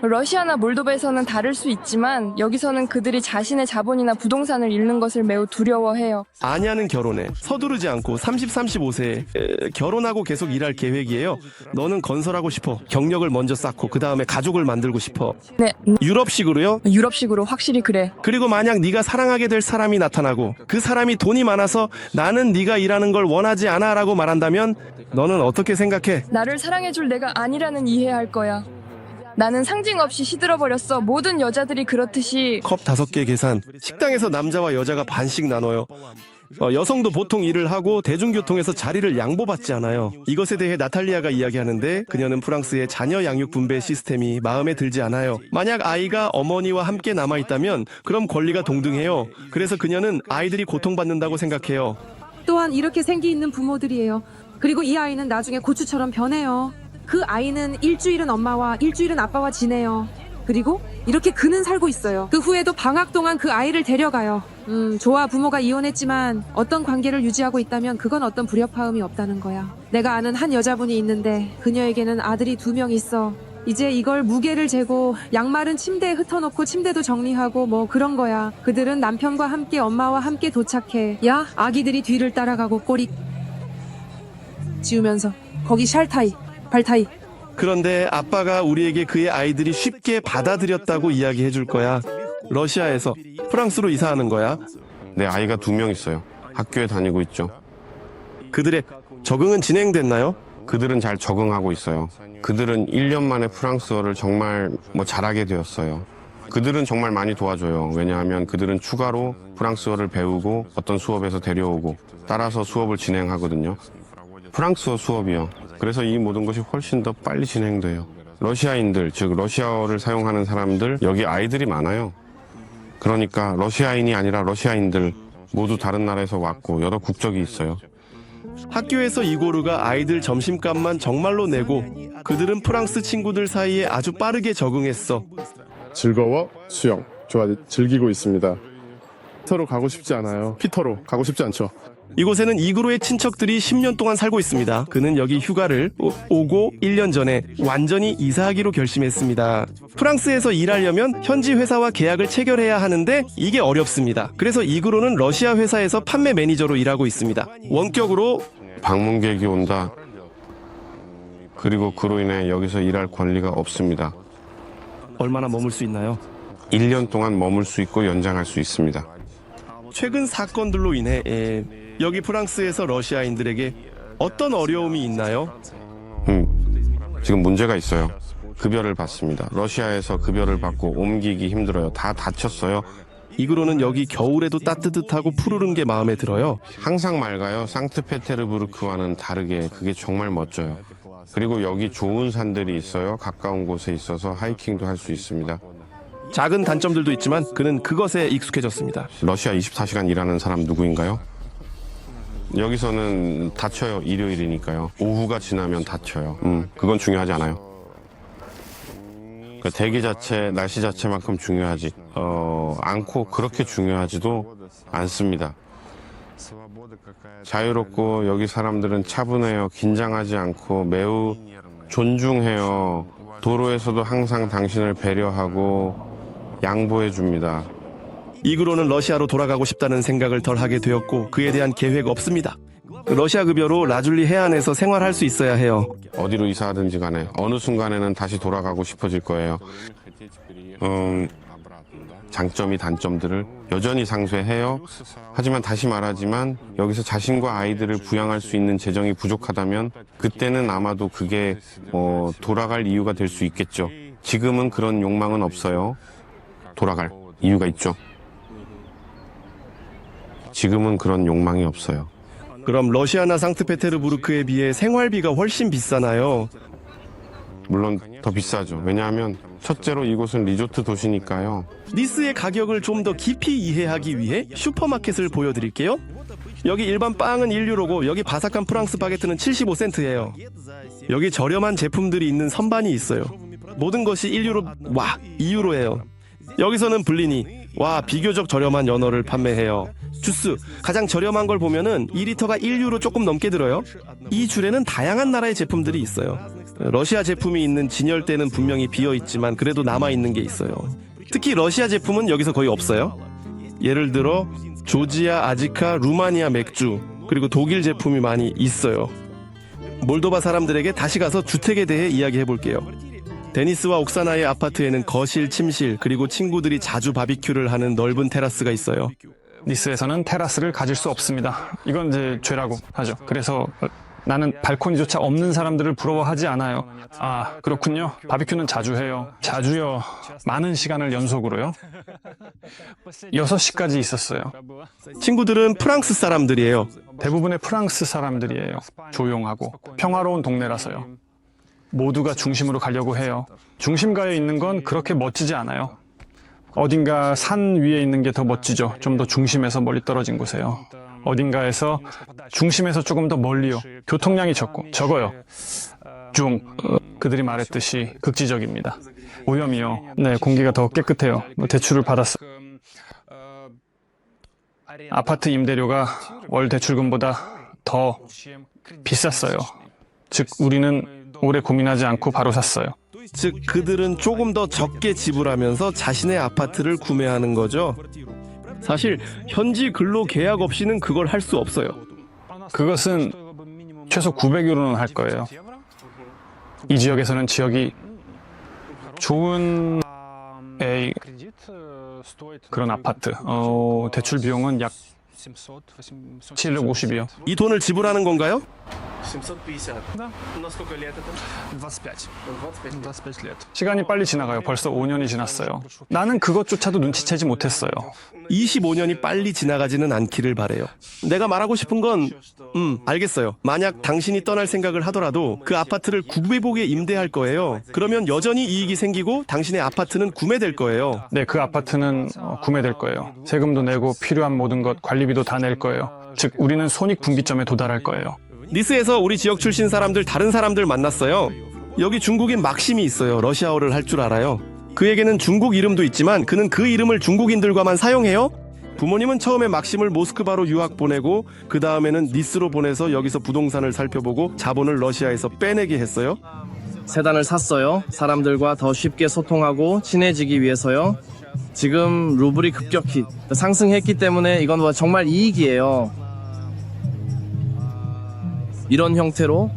Speaker 5: 러시아나 몰도바에서는 다를 수 있지만 여기서는 그들이 자신의 자본이나 부동산을 잃는 것을 매우 두려워해요.
Speaker 1: 아냐는 결혼해. 서두르지 않고 35세에 결혼하고 계속 일할 계획이에요. 너는 건설하고 싶어. 경력을 먼저 쌓고 그 다음에 가족을 만들고 싶어.
Speaker 5: 네.
Speaker 1: 유럽식으로요?
Speaker 5: 유럽식으로 확실히 그래.
Speaker 1: 그리고 만약 네가 사랑하게 될 사람이 나타나고 그 사람이 돈이 많아서 나는 네가 일하는 걸 원하지 않아 라고 말한다면 너는 어떻게 생각해?
Speaker 5: 나를 사랑해줄 내가 아니라는 이해할 거야. 나는 상징 없이 시들어버렸어. 모든 여자들이 그렇듯이.
Speaker 1: 컵 5개 계산. 식당에서 남자와 여자가 반씩 나눠요. 여성도 보통 일을 하고 대중교통에서 자리를 양보받지 않아요. 이것에 대해 나탈리아가 이야기하는데 그녀는 프랑스의 자녀 양육 분배 시스템이 마음에 들지 않아요. 만약 아이가 어머니와 함께 남아있다면 그럼 권리가 동등해요. 그래서 그녀는 아이들이 고통받는다고 생각해요.
Speaker 10: 또한 이렇게 생기 있는 부모들이에요. 그리고 이 아이는 나중에 고추처럼 변해요. 그 아이는 일주일은 엄마와 일주일은 아빠와 지내요. 그리고 이렇게 그는 살고 있어요. 그 후에도 방학 동안 그 아이를 데려가요. 좋아, 부모가 이혼했지만 어떤 관계를 유지하고 있다면 그건 어떤 불협화음이 없다는 거야. 내가 아는 한 여자분이 있는데 그녀에게는 아들이 2명 있어. 이제 이걸 무게를 재고 양말은 침대에 흩어놓고 침대도 정리하고 뭐 그런 거야. 그들은 남편과 함께 엄마와 함께 도착해. 야, 아기들이 뒤를 따라가고 꼬리 지우면서 거기 샬타이 발타이.
Speaker 1: 그런데 아빠가 우리에게 그의 아이들이 쉽게 받아들였다고 이야기해 줄 거야. 러시아에서 프랑스로 이사하는 거야.
Speaker 11: 내 아이가 2명 있어요. 학교에 다니고 있죠.
Speaker 1: 그들의 적응은 진행됐나요?
Speaker 11: 그들은 잘 적응하고 있어요. 그들은 1년 만에 프랑스어를 정말 잘하게 되었어요. 그들은 정말 많이 도와줘요. 왜냐하면 그들은 추가로 프랑스어를 배우고 어떤 수업에서 데려오고 따라서 수업을 진행하거든요. 프랑스어 수업이요. 그래서 이 모든 것이 훨씬 더 빨리 진행돼요. 러시아인들, 즉 러시아어를 사용하는 사람들, 여기 아이들이 많아요. 그러니까 러시아인이 아니라 러시아인들 모두 다른 나라에서 왔고 여러 국적이 있어요.
Speaker 1: 학교에서 이고르가 아이들 점심값만 정말로 내고 그들은 프랑스 친구들 사이에 아주 빠르게 적응했어.
Speaker 12: 즐거워? 수영. 좋아, 즐기고 있습니다. 피터로 가고 싶지 않아요. 피터로 가고 싶지 않죠.
Speaker 1: 이곳에는 이그로의 친척들이 10년 동안 살고 있습니다. 그는 여기 휴가를 오고 1년 전에 완전히 이사하기로 결심했습니다. 프랑스에서 일하려면 현지 회사와 계약을 체결해야 하는데 이게 어렵습니다. 그래서 이그로는 러시아 회사에서 판매 매니저로 일하고 있습니다. 원격으로
Speaker 11: 방문객이 온다. 그리고 그로 인해 여기서 일할 권리가 없습니다.
Speaker 1: 얼마나 머물 수 있나요?
Speaker 11: 1년 동안 머물 수 있고 연장할 수 있습니다.
Speaker 1: 최근 사건들로 인해 여기 프랑스에서 러시아인들에게 어떤 어려움이 있나요?
Speaker 11: 지금 문제가 있어요. 급여를 받습니다. 러시아에서 급여를 받고 옮기기 힘들어요. 다 다쳤어요.
Speaker 1: 이그로는 여기 겨울에도 따뜻하고 푸르른 게 마음에 들어요.
Speaker 11: 항상 맑아요. 상트페테르부르크와는 다르게 그게 정말 멋져요. 그리고 여기 좋은 산들이 있어요. 가까운 곳에 있어서 하이킹도 할 수 있습니다.
Speaker 1: 작은 단점들도 있지만 그는 그것에 익숙해졌습니다.
Speaker 11: 러시아 24시간 일하는 사람 누구인가요? 여기서는 다쳐요. 일요일이니까요. 오후가 지나면 다쳐요. 그건 중요하지 않아요. 그러니까 대기 자체, 날씨 자체만큼 중요하지 않고 그렇게 중요하지도 않습니다. 자유롭고 여기 사람들은 차분해요. 긴장하지 않고 매우 존중해요. 도로에서도 항상 당신을 배려하고 양보해 줍니다.
Speaker 1: 이후로는 러시아로 돌아가고 싶다는 생각을 덜 하게 되었고 그에 대한 계획 없습니다. 러시아 급여로 라줄리 해안에서 생활할 수 있어야 해요.
Speaker 11: 어디로 이사하든지 간에 어느 순간에는 다시 돌아가고 싶어질 거예요. 장점이 단점들을 여전히 상쇄해요. 하지만 다시 말하지만 여기서 자신과 아이들을 부양할 수 있는 재정이 부족하다면 그때는 아마도 그게 돌아갈 이유가 될 수 있겠죠. 지금은 그런 욕망은 없어요. 돌아갈 이유가 있죠. 지금은 그런 욕망이 없어요.
Speaker 1: 그럼 러시아나 상트페테르부르크에 비해 생활비가 훨씬 비싸나요?
Speaker 11: 물론 더 비싸죠. 왜냐하면 첫째로 이곳은 리조트 도시니까요.
Speaker 1: 니스의 가격을 좀 더 깊이 이해하기 위해 슈퍼마켓을 보여드릴게요. 여기 일반 빵은 1유로고 여기 바삭한 프랑스 바게트는 75센트예요. 여기 저렴한 제품들이 있는 선반이 있어요. 모든 것이 1유로, 와, 2유로예요. 여기서는 블리니, 와, 비교적 저렴한 연어를 판매해요. 주스, 가장 저렴한 걸 보면은 2리터가 1유로 조금 넘게 들어요. 이 줄에는 다양한 나라의 제품들이 있어요. 러시아 제품이 있는 진열대는 분명히 비어있지만 그래도 남아있는 게 있어요. 특히 러시아 제품은 여기서 거의 없어요. 예를 들어 조지아 아지카 루마니아 맥주, 그리고 독일 제품이 많이 있어요. 몰도바 사람들에게 다시 가서 주택에 대해 이야기해 볼게요. 데니스와 옥사나의 아파트에는 거실, 침실, 그리고 친구들이 자주 바비큐를 하는 넓은 테라스가 있어요.
Speaker 13: 니스에서는 테라스를 가질 수 없습니다. 이건 이제 죄라고 하죠. 그래서 나는 발코니조차 없는 사람들을 부러워하지 않아요. 아, 그렇군요. 바비큐는 자주 해요. 자주요. 많은 시간을 연속으로요. 6시까지 있었어요.
Speaker 1: 친구들은 프랑스 사람들이에요.
Speaker 13: 대부분의 프랑스 사람들이에요. 조용하고 평화로운 동네라서요. 모두가 중심으로 가려고 해요. 중심가에 있는 건 그렇게 멋지지 않아요. 어딘가 산 위에 있는 게 더 멋지죠. 좀 더 중심에서 멀리 떨어진 곳에요. 어딘가에서 중심에서 조금 더 멀리요. 교통량이 적어요. 그들이 말했듯이 극지적입니다. 오염이요. 네, 공기가 더 깨끗해요. 대출을 받았어요. 아파트 임대료가 월 대출금보다 더 비쌌어요. 즉, 우리는 오래 고민하지 않고 바로 샀어요.
Speaker 1: 즉 그들은 조금 더 적게 지불하면서 자신의 아파트를 구매하는 거죠. 사실 현지 근로 계약 없이는 그걸 할 수 없어요.
Speaker 13: 그것은 최소 900유로는 할 거예요. 이 지역에서는 지역이 좋은 그런 아파트 대출 비용은 약 750이요.
Speaker 1: 이 돈을 지불하는 건가요?
Speaker 13: 시간이 빨리 지나가요. 벌써 5년이 지났어요. 나는 그것조차도 눈치채지 못했어요.
Speaker 1: 25년이 빨리 지나가지는 않기를 바래요. 내가 말하고 싶은 건 알겠어요. 만약 당신이 떠날 생각을 하더라도 그 아파트를 구매복에 임대할 거예요. 그러면 여전히 이익이 생기고 당신의 아파트는 구매될 거예요.
Speaker 13: 네, 그 아파트는 구매될 거예요. 세금도 내고 필요한 모든 것, 관리비도 다 낼 거예요. 즉, 우리는 손익분기점에 도달할 거예요.
Speaker 1: 니스에서 우리 지역 출신 사람들, 다른 사람들 만났어요. 여기 중국인 막심이 있어요. 러시아어를 할 줄 알아요. 그에게는 중국 이름도 있지만 그는 그 이름을 중국인들과만 사용해요. 부모님은 처음에 막심을 모스크바로 유학 보내고 그 다음에는 니스로 보내서 여기서 부동산을 살펴보고 자본을 러시아에서 빼내게 했어요.
Speaker 14: 세단을 샀어요. 사람들과 더 쉽게 소통하고 친해지기 위해서요. 지금 루블이 급격히 상승했기 때문에 이건 정말 이익이에요. 이런 형태로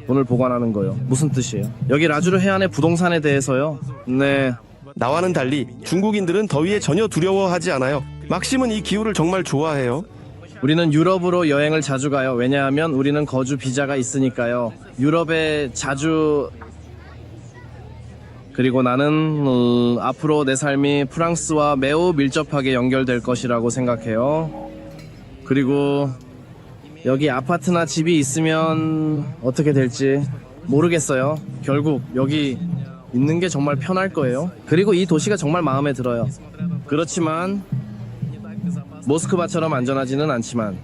Speaker 14: 돈을 보관하는 거예요. 무슨 뜻이에요? 여기 라주르 해안의 부동산에 대해서요. 네.
Speaker 1: 나와는 달리 중국인들은 더위에 전혀 두려워하지 않아요. 막심은 이 기후를 정말 좋아해요.
Speaker 14: 우리는 유럽으로 여행을 자주 가요. 왜냐하면 우리는 거주 비자가 있으니까요. 유럽에 자주... 그리고 나는 앞으로 내 삶이 프랑스와 매우 밀접하게 연결될 것이라고 생각해요. 그리고 여기 아파트나 집이 있으면 어떻게 될지 모르겠어요. 결국 여기 있는 게 정말 편할 거예요. 그리고 이 도시가 정말 마음에 들어요. 그렇지만 모스크바처럼 안전하지는 않지만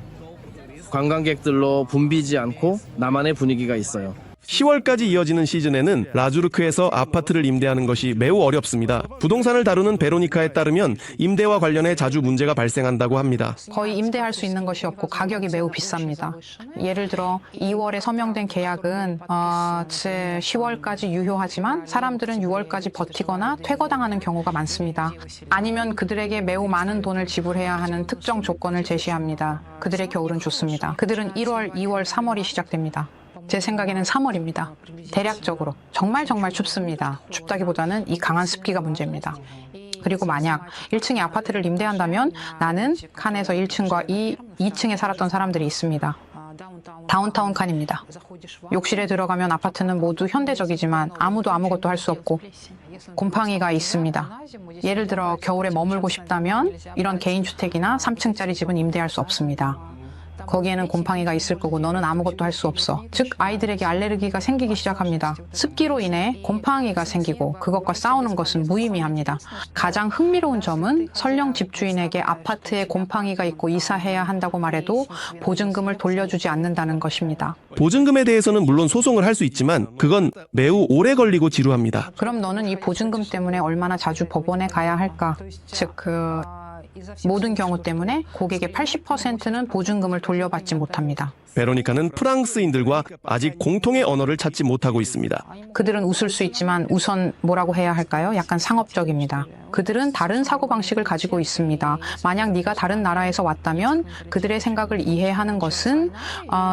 Speaker 14: 관광객들로 붐비지 않고 나만의 분위기가 있어요.
Speaker 1: 10월까지 이어지는 시즌에는 라주르크에서 아파트를 임대하는 것이 매우 어렵습니다. 부동산을 다루는 베로니카에 따르면 임대와 관련해 자주 문제가 발생한다고 합니다.
Speaker 15: 거의 임대할 수 있는 것이 없고 가격이 매우 비쌉니다. 예를 들어 2월에 서명된 계약은 10월까지 유효하지만 사람들은 6월까지 버티거나 퇴거당하는 경우가 많습니다. 아니면 그들에게 매우 많은 돈을 지불해야 하는 특정 조건을 제시합니다. 그들의 겨울은 좋습니다. 그들은 1월, 2월, 3월이 시작됩니다. 제 생각에는 3월입니다. 대략적으로 정말 춥습니다. 춥다기보다는 이 강한 습기가 문제입니다. 그리고 만약 1층에 아파트를 임대한다면 나는 칸에서 1층과 2층에 살았던 사람들이 있습니다. 다운타운 칸입니다. 욕실에 들어가면 아파트는 모두 현대적이지만 아무도 아무것도 할 수 없고 곰팡이가 있습니다. 예를 들어 겨울에 머물고 싶다면 이런 개인주택이나 3층짜리 집은 임대할 수 없습니다. 거기에는 곰팡이가 있을 거고 너는 아무것도 할 수 없어. 즉 아이들에게 알레르기가 생기기 시작합니다. 습기로 인해 곰팡이가 생기고 그것과 싸우는 것은 무의미합니다. 가장 흥미로운 점은 설령 집주인에게 아파트에 곰팡이가 있고 이사해야 한다고 말해도 보증금을 돌려주지 않는다는 것입니다.
Speaker 1: 보증금에 대해서는 물론 소송을 할 수 있지만 그건 매우 오래 걸리고 지루합니다.
Speaker 15: 그럼 너는 이 보증금 때문에 얼마나 자주 법원에 가야 할까? 즉 모든 경우 때문에 고객의 80%는 보증금을 돌려받지 못합니다.
Speaker 1: 베로니카는 프랑스인들과 아직 공통의 언어를 찾지 못하고 있습니다.
Speaker 15: 그들은 웃을 수 있지만 우선 뭐라고 해야 할까요? 약간 상업적입니다. 그들은 다른 사고방식을 가지고 있습니다. 만약 네가 다른 나라에서 왔다면 그들의 생각을 이해하는 것은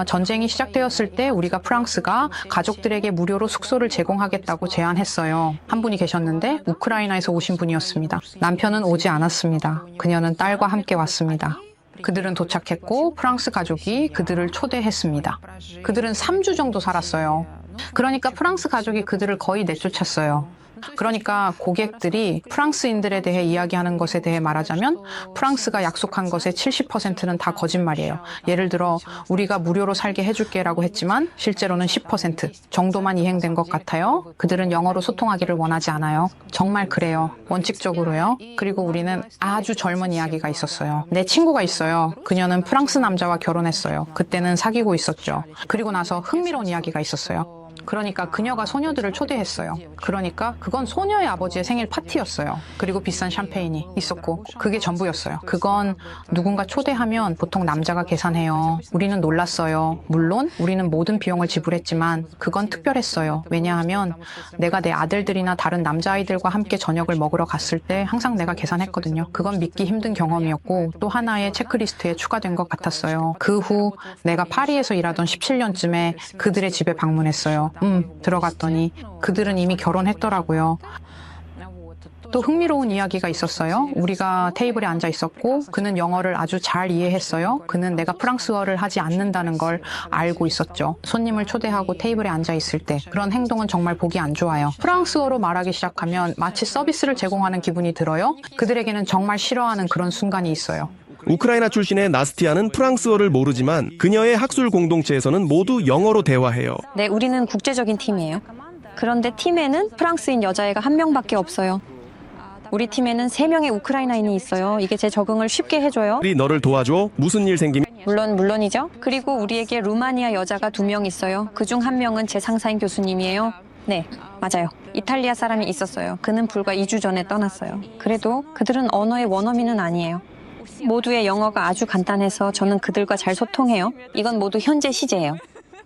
Speaker 15: 전쟁이 시작되었을 때 우리가 프랑스가 가족들에게 무료로 숙소를 제공하겠다고 제안했어요. 한 분이 계셨는데 우크라이나에서 오신 분이었습니다. 남편은 오지 않았습니다. 그녀는 딸과 함께 왔습니다. 그들은 도착했고 프랑스 가족이 그들을 초대했습니다. 그들은 3주 정도 살았어요. 그러니까 프랑스 가족이 그들을 거의 내쫓았어요. 그러니까 고객들이 프랑스인들에 대해 이야기하는 것에 대해 말하자면 프랑스가 약속한 것의 70%는 다 거짓말이에요. 예를 들어 우리가 무료로 살게 해줄게라고 했지만 실제로는 10% 정도만 이행된 것 같아요. 그들은 영어로 소통하기를 원하지 않아요. 정말 그래요. 원칙적으로요. 그리고 우리는 아주 젊은 이야기가 있었어요. 내 친구가 있어요. 그녀는 프랑스 남자와 결혼했어요. 그때는 사귀고 있었죠. 그리고 나서 흥미로운 이야기가 있었어요. 그러니까 그녀가 소녀들을 초대했어요. 그러니까 그건 소녀의 아버지의 생일 파티였어요. 그리고 비싼 샴페인이 있었고 그게 전부였어요. 그건 누군가 초대하면 보통 남자가 계산해요. 우리는 놀랐어요. 물론 우리는 모든 비용을 지불했지만 그건 특별했어요. 왜냐하면 내가 내 아들들이나 다른 남자아이들과 함께 저녁을 먹으러 갔을 때 항상 내가 계산했거든요. 그건 믿기 힘든 경험이었고 또 하나의 체크리스트에 추가된 것 같았어요. 그 후 내가 파리에서 일하던 17년쯤에 그들의 집에 방문했어요. 들어갔더니 그들은 이미 결혼했더라고요. 또 흥미로운 이야기가 있었어요. 우리가 테이블에 앉아 있었고 그는 영어를 아주 잘 이해했어요. 그는 내가 프랑스어를 하지 않는다는 걸 알고 있었죠. 손님을 초대하고 테이블에 앉아 있을 때 그런 행동은 정말 보기 안 좋아요. 프랑스어로 말하기 시작하면 마치 서비스를 제공하는 기분이 들어요. 그들에게는 정말 싫어하는 그런 순간이 있어요.
Speaker 1: 우크라이나 출신의 나스티아는 프랑스어를 모르지만 그녀의 학술 공동체에서는 모두 영어로 대화해요.
Speaker 16: 네, 우리는 국제적인 팀이에요. 그런데 팀에는 프랑스인 여자애가 한 명밖에 없어요. 우리 팀에는 3명의 우크라이나인이 있어요. 이게 제 적응을 쉽게 해줘요.
Speaker 1: 우리 너를 도와줘. 무슨 일 생기면
Speaker 16: 물론이죠. 그리고 우리에게 루마니아 여자가 2명 있어요. 그중 1명은 제 상사인 교수님이에요. 네, 맞아요. 이탈리아 사람이 있었어요. 그는 불과 2주 전에 떠났어요. 그래도 그들은 언어의 원어민은 아니에요. 모두의 영어가 아주 간단해서 저는 그들과 잘 소통해요. 이건 모두 현재 시제예요.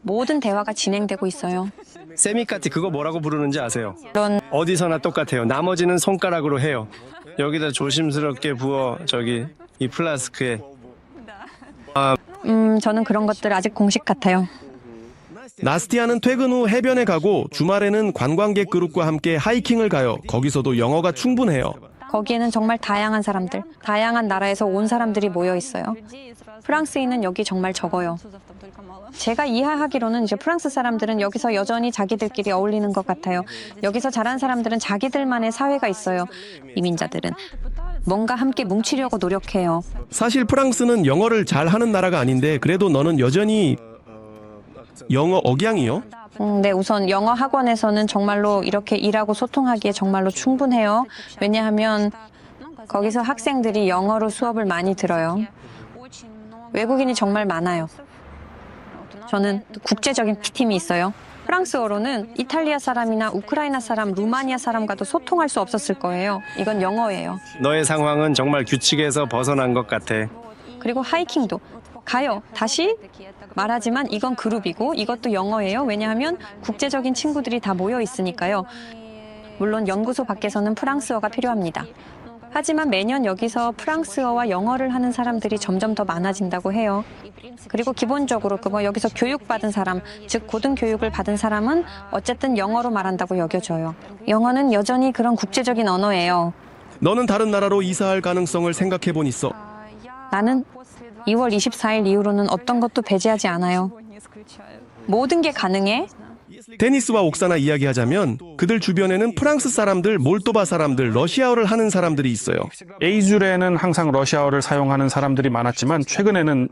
Speaker 16: 모든 대화가 진행되고 있어요.
Speaker 1: 세미카티 그거 뭐라고 부르는지 아세요?
Speaker 16: 물론
Speaker 1: 어디서나 똑같아요. 나머지는 손가락으로 해요. 여기다 조심스럽게 부어 저기 이 플라스크에.
Speaker 16: 저는 그런 것들 아직 공식 같아요.
Speaker 1: 나스티아는 퇴근 후 해변에 가고 주말에는 관광객 그룹과 함께 하이킹을 가요. 거기서도 영어가 충분해요.
Speaker 16: 거기에는 정말 다양한 사람들, 다양한 나라에서 온 사람들이 모여 있어요. 프랑스인은 여기 정말 적어요. 제가 이해하기로는 이제 프랑스 사람들은 여기서 여전히 자기들끼리 어울리는 것 같아요. 여기서 자란 사람들은 자기들만의 사회가 있어요. 이민자들은 뭔가 함께 뭉치려고 노력해요.
Speaker 1: 사실 프랑스는 영어를 잘하는 나라가 아닌데 그래도 너는 여전히 영어 억양이요?
Speaker 16: 네, 우선 영어 학원에서는 정말로 이렇게 일하고 소통하기에 정말로 충분해요. 왜냐하면 거기서 학생들이 영어로 수업을 많이 들어요. 외국인이 정말 많아요. 저는 국제적인 P팀이 있어요. 프랑스어로는 이탈리아 사람이나 우크라이나 사람, 루마니아 사람과도 소통할 수 없었을 거예요. 이건 영어예요.
Speaker 1: 너의 상황은 정말 규칙에서 벗어난 것 같아.
Speaker 16: 그리고 하이킹도 가요. 다시 말하지만 이건 그룹이고 이것도 영어예요. 왜냐하면 국제적인 친구들이 다 모여 있으니까요. 물론 연구소 밖에서는 프랑스어가 필요합니다. 하지만 매년 여기서 프랑스어와 영어를 하는 사람들이 점점 더 많아진다고 해요. 그리고 기본적으로 여기서 교육받은 사람, 즉 고등교육을 받은 사람은 어쨌든 영어로 말한다고 여겨져요. 영어는 여전히 그런 국제적인 언어예요.
Speaker 1: 너는 다른 나라로 이사할 가능성을 생각해본 있어?
Speaker 16: 나는 2월 24일 이후로는 어떤 것도 배제하지 않아요. 모든 게 가능해.
Speaker 1: 데니스와 옥사나 이야기하자면 그들 주변에는 프랑스 사람들, 몰도바 사람들, 러시아어를 하는 사람들이 있어요.
Speaker 13: A줄에는 항상 러시아어를 사용하는 사람들이 많았지만 최근에는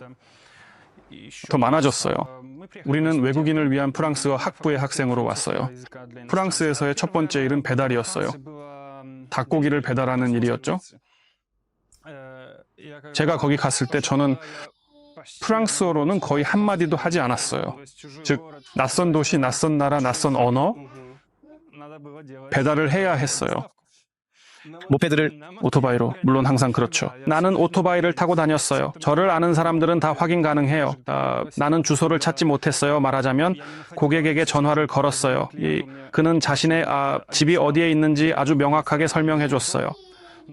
Speaker 13: 더 많아졌어요. 우리는 외국인을 위한 프랑스어 학부의 학생으로 왔어요. 프랑스에서의 첫 번째 일은 배달이었어요. 닭고기를 배달하는 일이었죠. 제가 거기 갔을 때 저는 프랑스어로는 거의 한마디도 하지 않았어요. 즉, 낯선 도시, 낯선 나라, 낯선 언어, 배달을 해야 했어요.
Speaker 1: 모페드를
Speaker 13: 오토바이로, 물론 항상 그렇죠. 나는 오토바이를 타고 다녔어요. 저를 아는 사람들은 다 확인 가능해요. 나는 주소를 찾지 못했어요. 말하자면 고객에게 전화를 걸었어요. 그는 자신의 집이 어디에 있는지 아주 명확하게 설명해 줬어요.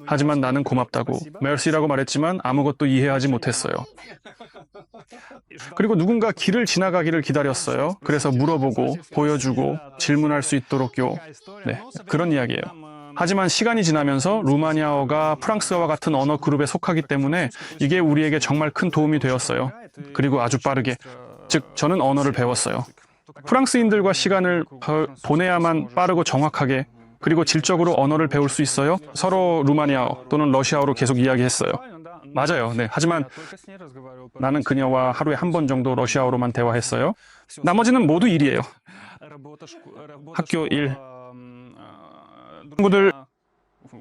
Speaker 13: 하지만 나는 고맙다고 메르시라고 말했지만 아무것도 이해하지 못했어요. 그리고 누군가 길을 지나가기를 기다렸어요. 그래서 물어보고 보여주고 질문할 수 있도록요. 네, 그런 이야기예요. 하지만 시간이 지나면서 루마니아어가 프랑스어와 같은 언어 그룹에 속하기 때문에 이게 우리에게 정말 큰 도움이 되었어요. 그리고 아주 빠르게. 즉, 저는 언어를 배웠어요. 프랑스인들과 시간을 보내야만 빠르고 정확하게 그리고 질적으로 언어를 배울 수 있어요. 서로 루마니아어 또는 러시아어로 계속 이야기했어요. 맞아요. 네. 하지만 나는 그녀와 하루에 한 번 정도 러시아어로만 대화했어요. 나머지는 모두 일이에요. 학교 일. 친구들,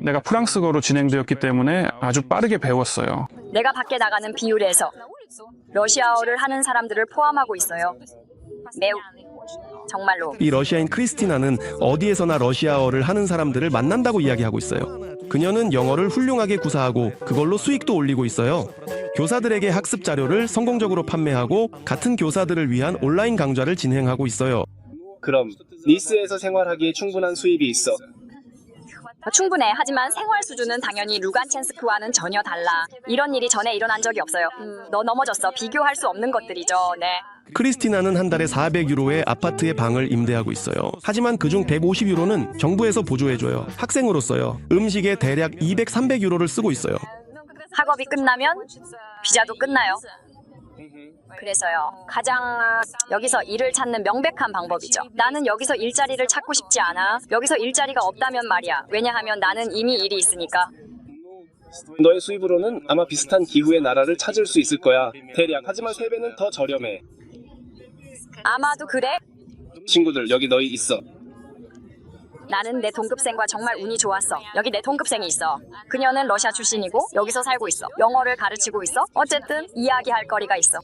Speaker 13: 내가 프랑스어로 진행되었기 때문에 아주 빠르게 배웠어요.
Speaker 17: 내가 밖에 나가는 비율에서 러시아어를 하는 사람들을 포함하고 있어요. 매우 정말로.
Speaker 1: 이 러시아인 크리스티나는 어디에서나 러시아어를 하는 사람들을 만난다고 이야기하고 있어요. 그녀는 영어를 훌륭하게 구사하고 그걸로 수익도 올리고 있어요. 교사들에게 학습 자료를 성공적으로 판매하고 같은 교사들을 위한 온라인 강좌를 진행하고 있어요.
Speaker 18: 그럼 니스에서 생활하기에 충분한 수입이 있어.
Speaker 17: 충분해. 하지만 생활 수준은 당연히 루간첸스크와는 전혀 달라. 이런 일이 전에 일어난 적이 없어요. 너 넘어졌어. 비교할 수 없는 것들이죠. 네.
Speaker 1: 크리스티나는 한 달에 400유로의 아파트에 방을 임대하고 있어요. 하지만 그중 150유로는 정부에서 보조해줘요. 학생으로서요. 음식에 대략 200, 300유로를 쓰고 있어요.
Speaker 17: 학업이 끝나면 비자도 끝나요. 그래서요. 가장 여기서 일을 찾는 명백한 방법이죠. 나는 여기서 일자리를 찾고 싶지 않아. 여기서 일자리가 없다면 말이야. 왜냐하면 나는 이미 일이 있으니까.
Speaker 18: 너의 수입으로는 아마 비슷한 기후의 나라를 찾을 수 있을 거야. 대략. 하지만 3배는 더 저렴해.
Speaker 17: 아마도 그래?
Speaker 18: 친구들, 여기 너희 있어.
Speaker 17: 나는 내 동급생과 정말 운이 좋았어. 여기 내 동급생이 있어. 그녀는 러시아 출신이고 여기서 살고 있어. 영어를 가르치고 있어. 어쨌든 이야기할 거리가 있어.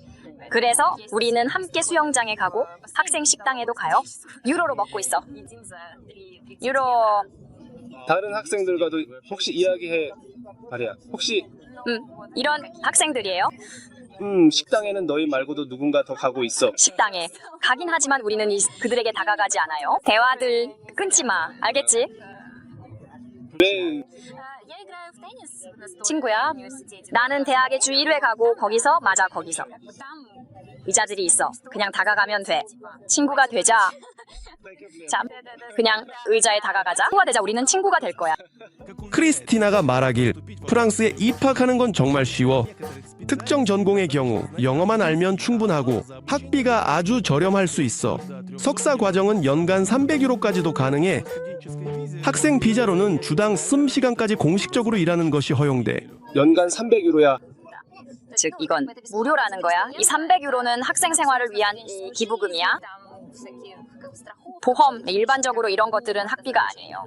Speaker 17: 그래서 우리는 함께 수영장에 가고 학생 식당에도 가요. 유로로 먹고 있어. 유로.
Speaker 18: 다른 학생들과도 혹시 이야기해. 말이야. 혹시
Speaker 17: 이런 학생들이에요.
Speaker 18: 식당에는 너희 말고도 누군가 더 가고 있어.
Speaker 17: 식당에 가긴 하지만 우리는 그들에게 다가가지 않아요. 대화들 끊지 마. 알겠지?
Speaker 18: 네.
Speaker 17: 친구야. 나는 대학에 주 1회 가고 거기서 의자들이 있어. 그냥 다가가면 돼. 친구가 되자. 자, 그냥 의자에 다가가자. 친구가 되자. 우리는 친구가 될 거야.
Speaker 1: 크리스티나가 말하길 프랑스에 입학하는 건 정말 쉬워. 특정 전공의 경우 영어만 알면 충분하고 학비가 아주 저렴할 수 있어. 석사 과정은 연간 300유로까지도 가능해. 학생 비자로는 주당 시간까지 공식적으로 일하는 것이 허용돼.
Speaker 18: 연간 300유로야.
Speaker 17: 즉 이건 무료라는 거야. 이 300유로는 학생 생활을 위한 이 기부금이야. 보험, 일반적으로 이런 것들은 학비가 아니에요.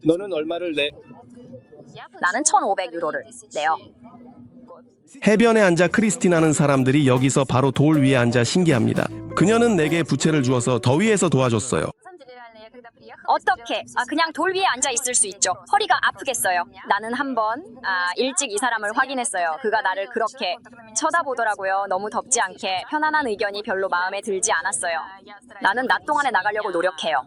Speaker 18: 너는 얼마를 내?
Speaker 17: 나는 1,500유로를 내요.
Speaker 1: 해변에 앉아 크리스티나는 사람들이 여기서 바로 돌 위에 앉아 신기합니다. 그녀는 내게 부채를 주어서 더위에서 도와줬어요.
Speaker 17: 어떻게? 그냥 돌 위에 앉아 있을 수 있죠. 허리가 아프겠어요. 나는 한번 일찍 이 사람을 확인했어요. 그가 나를 그렇게 쳐다보더라고요. 너무 덥지 않게 편안한 의견이 별로 마음에 들지 않았어요. 나는 낮 동안에 나가려고 노력해요.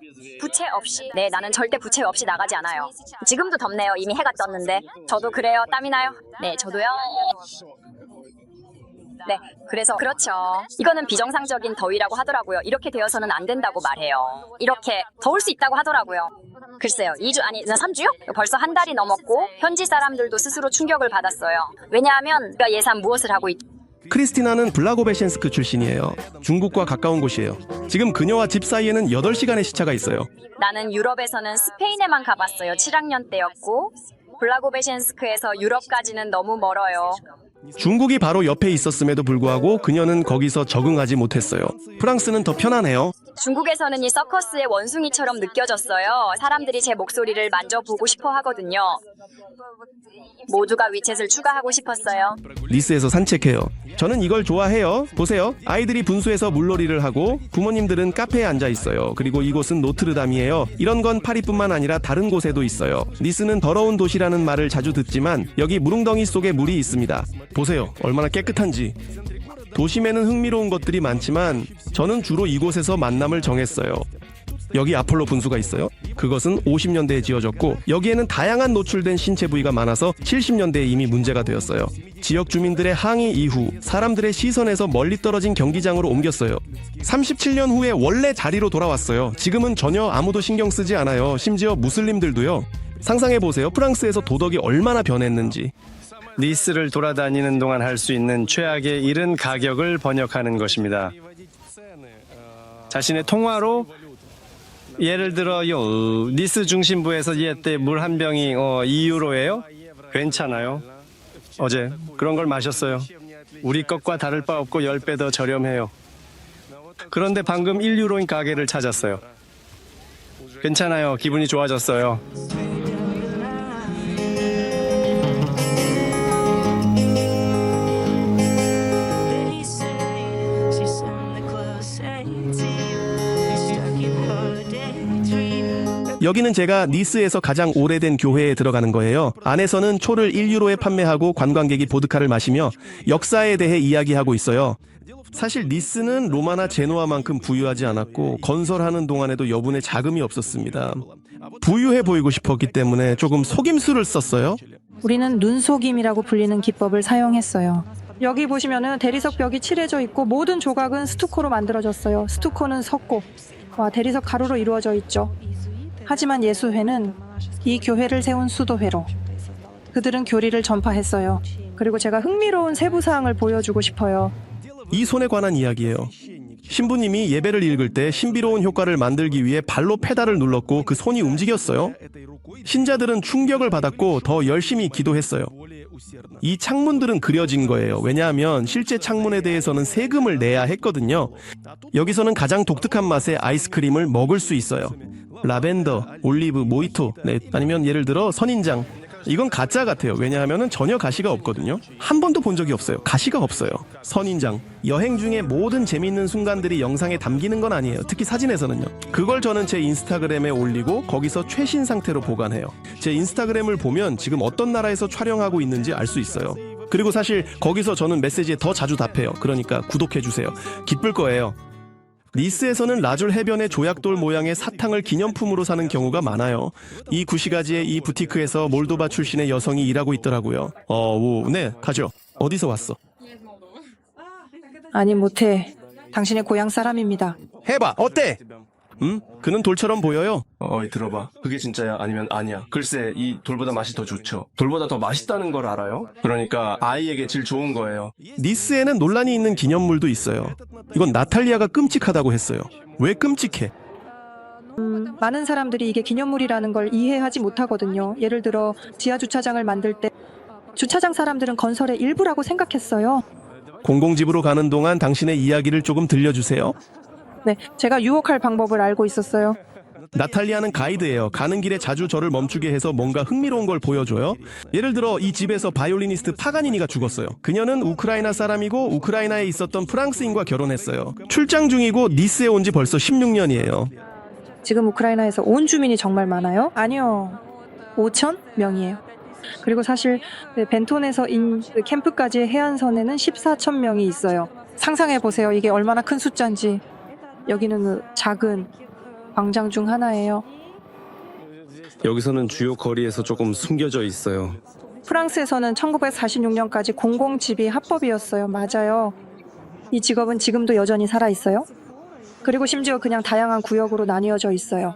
Speaker 17: 부채 없이? 네, 나는 절대 부채 없이 나가지 않아요. 지금도 덥네요. 이미 해가 떴는데. 저도 그래요. 땀이 나요? 네, 저도요. 네, 그래서 그렇죠. 이거는 비정상적인 더위라고 하더라고요. 이렇게 되어서는 안 된다고 말해요. 이렇게 더울 수 있다고 하더라고요. 글쎄요, 2주 아니 3주요? 벌써 한 달이 넘었고 현지 사람들도 스스로 충격을 받았어요. 왜냐하면 그가 예산 무엇을 하고 있...
Speaker 1: 크리스티나는 블라고베셴스크 출신이에요. 중국과 가까운 곳이에요. 지금 그녀와 집 사이에는 8시간의 시차가 있어요.
Speaker 17: 나는 유럽에서는 스페인에만 가봤어요. 7학년 때였고 블라고베셴스크에서 유럽까지는 너무 멀어요.
Speaker 1: 중국이 바로 옆에 있었음에도 불구하고 그녀는 거기서 적응하지 못했어요. 프랑스는 더 편안해요.
Speaker 17: 중국에서는 이 서커스의 원숭이처럼 느껴졌어요. 사람들이 제 목소리를 만져보고 싶어 하거든요. 모두가 위챗을 추가하고 싶었어요.
Speaker 1: 니스에서 산책해요. 저는 이걸 좋아해요. 보세요. 아이들이 분수에서 물놀이를 하고 부모님들은 카페에 앉아 있어요. 그리고 이곳은 노트르담이에요. 이런 건 파리뿐만 아니라 다른 곳에도 있어요. 니스는 더러운 도시라는 말을 자주 듣지만 여기 무릉덩이 속에 물이 있습니다. 보세요. 얼마나 깨끗한지. 도심에는 흥미로운 것들이 많지만 저는 주로 이곳에서 만남을 정했어요. 여기 아폴로 분수가 있어요. 그것은 50년대에 지어졌고 여기에는 다양한 노출된 신체 부위가 많아서 70년대에 이미 문제가 되었어요. 지역 주민들의 항의 이후 사람들의 시선에서 멀리 떨어진 경기장으로 옮겼어요. 37년 후에 원래 자리로 돌아왔어요. 지금은 전혀 아무도 신경 쓰지 않아요. 심지어 무슬림들도요. 상상해보세요. 프랑스에서 도덕이 얼마나 변했는지.
Speaker 19: 니스를 돌아다니는 동안 할 수 있는 최악의 일은 가격을 번역하는 것입니다. 자신의 통화로 예를 들어요, 니스 중심부에서 이때 물 한 병이 2유로예요? 괜찮아요. 어제 그런 걸 마셨어요. 우리 것과 다를 바 없고 10배 더 저렴해요. 그런데 방금 1유로인 가게를 찾았어요. 괜찮아요. 기분이 좋아졌어요.
Speaker 1: 여기는 제가 니스에서 가장 오래된 교회에 들어가는 거예요. 안에서는 초를 1유로에 판매하고 관광객이 보드카를 마시며 역사에 대해 이야기하고 있어요. 사실 니스는 로마나 제노아만큼 부유하지 않았고 건설하는 동안에도 여분의 자금이 없었습니다. 부유해 보이고 싶었기 때문에 조금 속임수를 썼어요.
Speaker 20: 우리는 눈속임이라고 불리는 기법을 사용했어요. 여기 보시면은 대리석 벽이 칠해져 있고 모든 조각은 스투코로 만들어졌어요. 스투코는 석고, 대리석 가루로 이루어져 있죠. 하지만 예수회는 이 교회를 세운 수도회로 그들은 교리를 전파했어요. 그리고 제가 흥미로운 세부사항을 보여주고 싶어요.
Speaker 1: 이 손에 관한 이야기예요. 신부님이 예배를 읽을 때 신비로운 효과를 만들기 위해 발로 페달을 눌렀고 그 손이 움직였어요. 신자들은 충격을 받았고 더 열심히 기도했어요. 이 창문들은 그려진 거예요. 왜냐하면 실제 창문에 대해서는 세금을 내야 했거든요. 여기서는 가장 독특한 맛의 아이스크림을 먹을 수 있어요. 라벤더, 올리브, 모히토, 아니면 예를 들어 선인장. 이건 가짜 같아요. 왜냐하면 전혀 가시가 없거든요. 한 번도 본 적이 없어요. 가시가 없어요. 선인장. 여행 중에 모든 재미있는 순간들이 영상에 담기는 건 아니에요. 특히 사진에서는요. 그걸 저는 제 인스타그램에 올리고 거기서 최신 상태로 보관해요. 제 인스타그램을 보면 지금 어떤 나라에서 촬영하고 있는지 알 수 있어요. 그리고 사실 거기서 저는 메시지에 더 자주 답해요. 그러니까 구독해주세요. 기쁠 거예요. 니스에서는 라줄 해변의 조약돌 모양의 사탕을 기념품으로 사는 경우가 많아요. 이 구시가지의 이 부티크에서 몰도바 출신의 여성이 일하고 있더라고요. 네, 가죠. 어디서 왔어?
Speaker 20: 아니 못해. 당신의 고향 사람입니다.
Speaker 1: 해봐, 어때? 그는 돌처럼 보여요. 들어봐. 그게 진짜야? 아니면 아니야? 글쎄, 이 돌보다 맛이 더 좋죠. 돌보다 더 맛있다는 걸 알아요? 그러니까 아이에게 제일 좋은 거예요. 니스에는 논란이 있는 기념물도 있어요. 이건 나탈리아가 끔찍하다고 했어요. 왜 끔찍해?
Speaker 20: 많은 사람들이 이게 기념물이라는 걸 이해하지 못하거든요. 예를 들어 지하 주차장을 만들 때 주차장 사람들은 건설의 일부라고 생각했어요.
Speaker 1: 공공집으로 가는 동안 당신의 이야기를 조금 들려주세요.
Speaker 20: 네, 제가 유혹할 방법을 알고 있었어요.
Speaker 1: 나탈리아는 가이드예요. 가는 길에 자주 저를 멈추게 해서 뭔가 흥미로운 걸 보여줘요. 예를 들어 이 집에서 바이올리니스트 파가니니가 죽었어요. 그녀는 우크라이나 사람이고 우크라이나에 있었던 프랑스인과 결혼했어요. 출장 중이고 니스에 온 지 벌써 16년이에요.
Speaker 20: 지금 우크라이나에서 온 주민이 정말 많아요? 아니요. 5천 명이에요. 그리고 사실 벤톤에서 그 캠프까지 해안선에는 14천 명이 있어요. 상상해 보세요. 이게 얼마나 큰 숫자인지. 여기는 그 작은 광장 중 하나예요.
Speaker 19: 여기서는 주요 거리에서 조금 숨겨져 있어요.
Speaker 20: 프랑스에서는 1946년까지 공공지비 합법이었어요. 맞아요. 이 직업은 지금도 여전히 살아있어요. 그리고 심지어 그냥 다양한 구역으로 나뉘어져 있어요.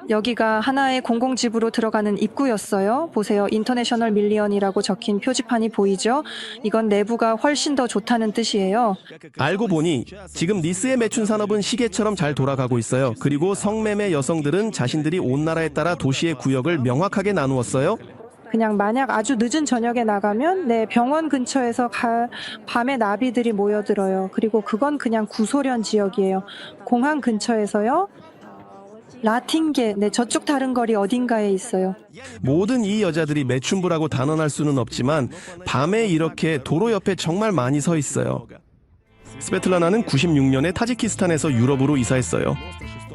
Speaker 20: 여기가 하나의 공공집으로 들어가는 입구였어요. 보세요. 인터내셔널 밀리언이라고 적힌 표지판이 보이죠? 이건 내부가 훨씬 더 좋다는 뜻이에요.
Speaker 1: 알고 보니 지금 니스의 매춘 산업은 시계처럼 잘 돌아가고 있어요. 그리고 성매매 여성들은 자신들이 온 나라에 따라 도시의 구역을 명확하게 나누었어요.
Speaker 20: 그냥 만약 아주 늦은 저녁에 나가면 병원 근처에서 밤에 나비들이 모여들어요. 그리고 그건 그냥 구소련 지역이에요. 공항 근처에서요. 라틴계, 저쪽 다른 거리 어딘가에 있어요.
Speaker 1: 모든 이 여자들이 매춘부라고 단언할 수는 없지만 밤에 이렇게 도로 옆에 정말 많이 서 있어요. 스베틀라나는 96년에 타지키스탄에서 유럽으로 이사했어요.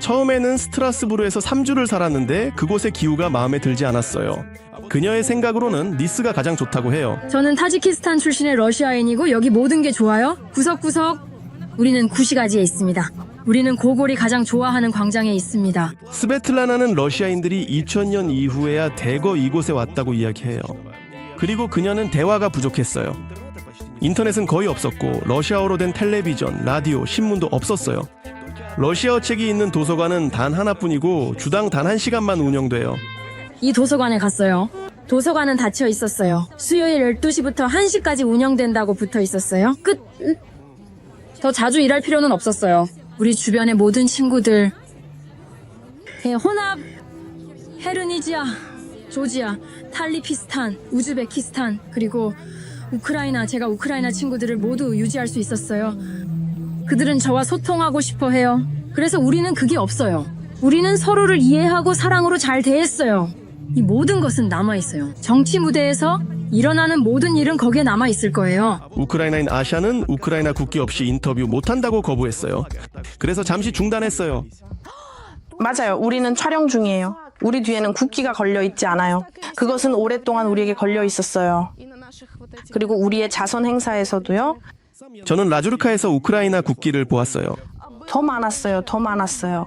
Speaker 1: 처음에는 스트라스부르에서 3주를 살았는데 그곳의 기후가 마음에 들지 않았어요. 그녀의 생각으로는 니스가 가장 좋다고 해요.
Speaker 21: 저는 타지키스탄 출신의 러시아인이고 여기 모든 게 좋아요. 구석구석 우리는 구시가지에 있습니다. 우리는 고골이 가장 좋아하는 광장에 있습니다.
Speaker 1: 스베틀라나는 러시아인들이 2000년 이후에야 대거 이곳에 왔다고 이야기해요. 그리고 그녀는 대화가 부족했어요. 인터넷은 거의 없었고 러시아어로 된 텔레비전, 라디오, 신문도 없었어요. 러시아어 책이 있는 도서관은 단 하나뿐이고 주당 단 1시간만 운영돼요.
Speaker 21: 이 도서관에 갔어요. 도서관은 닫혀 있었어요. 수요일 12시부터 1시까지 운영된다고 붙어 있었어요. 끝. 더 자주 일할 필요는 없었어요. 우리 주변의 모든 친구들 혼합, 헤르니지아, 조지아, 탈리피스탄, 우즈베키스탄, 그리고 우크라이나, 제가 우크라이나 친구들을 모두 유지할 수 있었어요. 그들은 저와 소통하고 싶어 해요. 그래서 우리는 그게 없어요. 우리는 서로를 이해하고 사랑으로 잘 대했어요. 이 모든 것은 남아있어요. 정치 무대에서 일어나는 모든 일은 거기에 남아있을 거예요.
Speaker 1: 우크라이나인 아샤는 우크라이나 국기 없이 인터뷰 못한다고 거부했어요. 그래서 잠시 중단했어요.
Speaker 4: 맞아요. 우리는 촬영 중이에요. 우리 뒤에는 국기가 걸려 있지 않아요. 그것은 오랫동안 우리에게 걸려 있었어요. 그리고 우리의 자선 행사에서도요.
Speaker 1: 저는 라주르카에서 우크라이나 국기를 보았어요.
Speaker 4: 더 많았어요. 더 많았어요.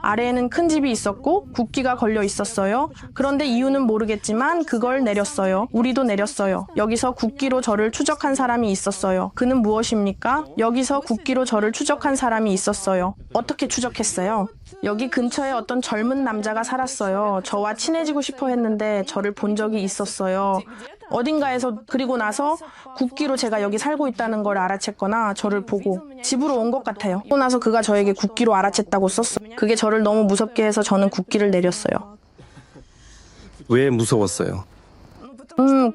Speaker 4: 아래에는 큰 집이 있었고 국기가 걸려 있었어요. 그런데 이유는 모르겠지만 그걸 내렸어요. 우리도 내렸어요. 여기서 국기로 저를 추적한 사람이 있었어요. 그는 무엇입니까? 여기서 국기로 저를 추적한 사람이 있었어요. 어떻게 추적했어요? 여기 근처에 어떤 젊은 남자가 살았어요. 저와 친해지고 싶어 했는데 저를 본 적이 있었어요. 어딘가에서 그리고 나서 국기로 제가 여기 살고 있다는 걸 알아챘거나 저를 보고 집으로 온 것 같아요. 그리고 나서 그가 저에게 국기로 알아챘다고 썼어요. 그게 저를 너무 무섭게 해서 저는 국기를 내렸어요.
Speaker 19: 왜 무서웠어요?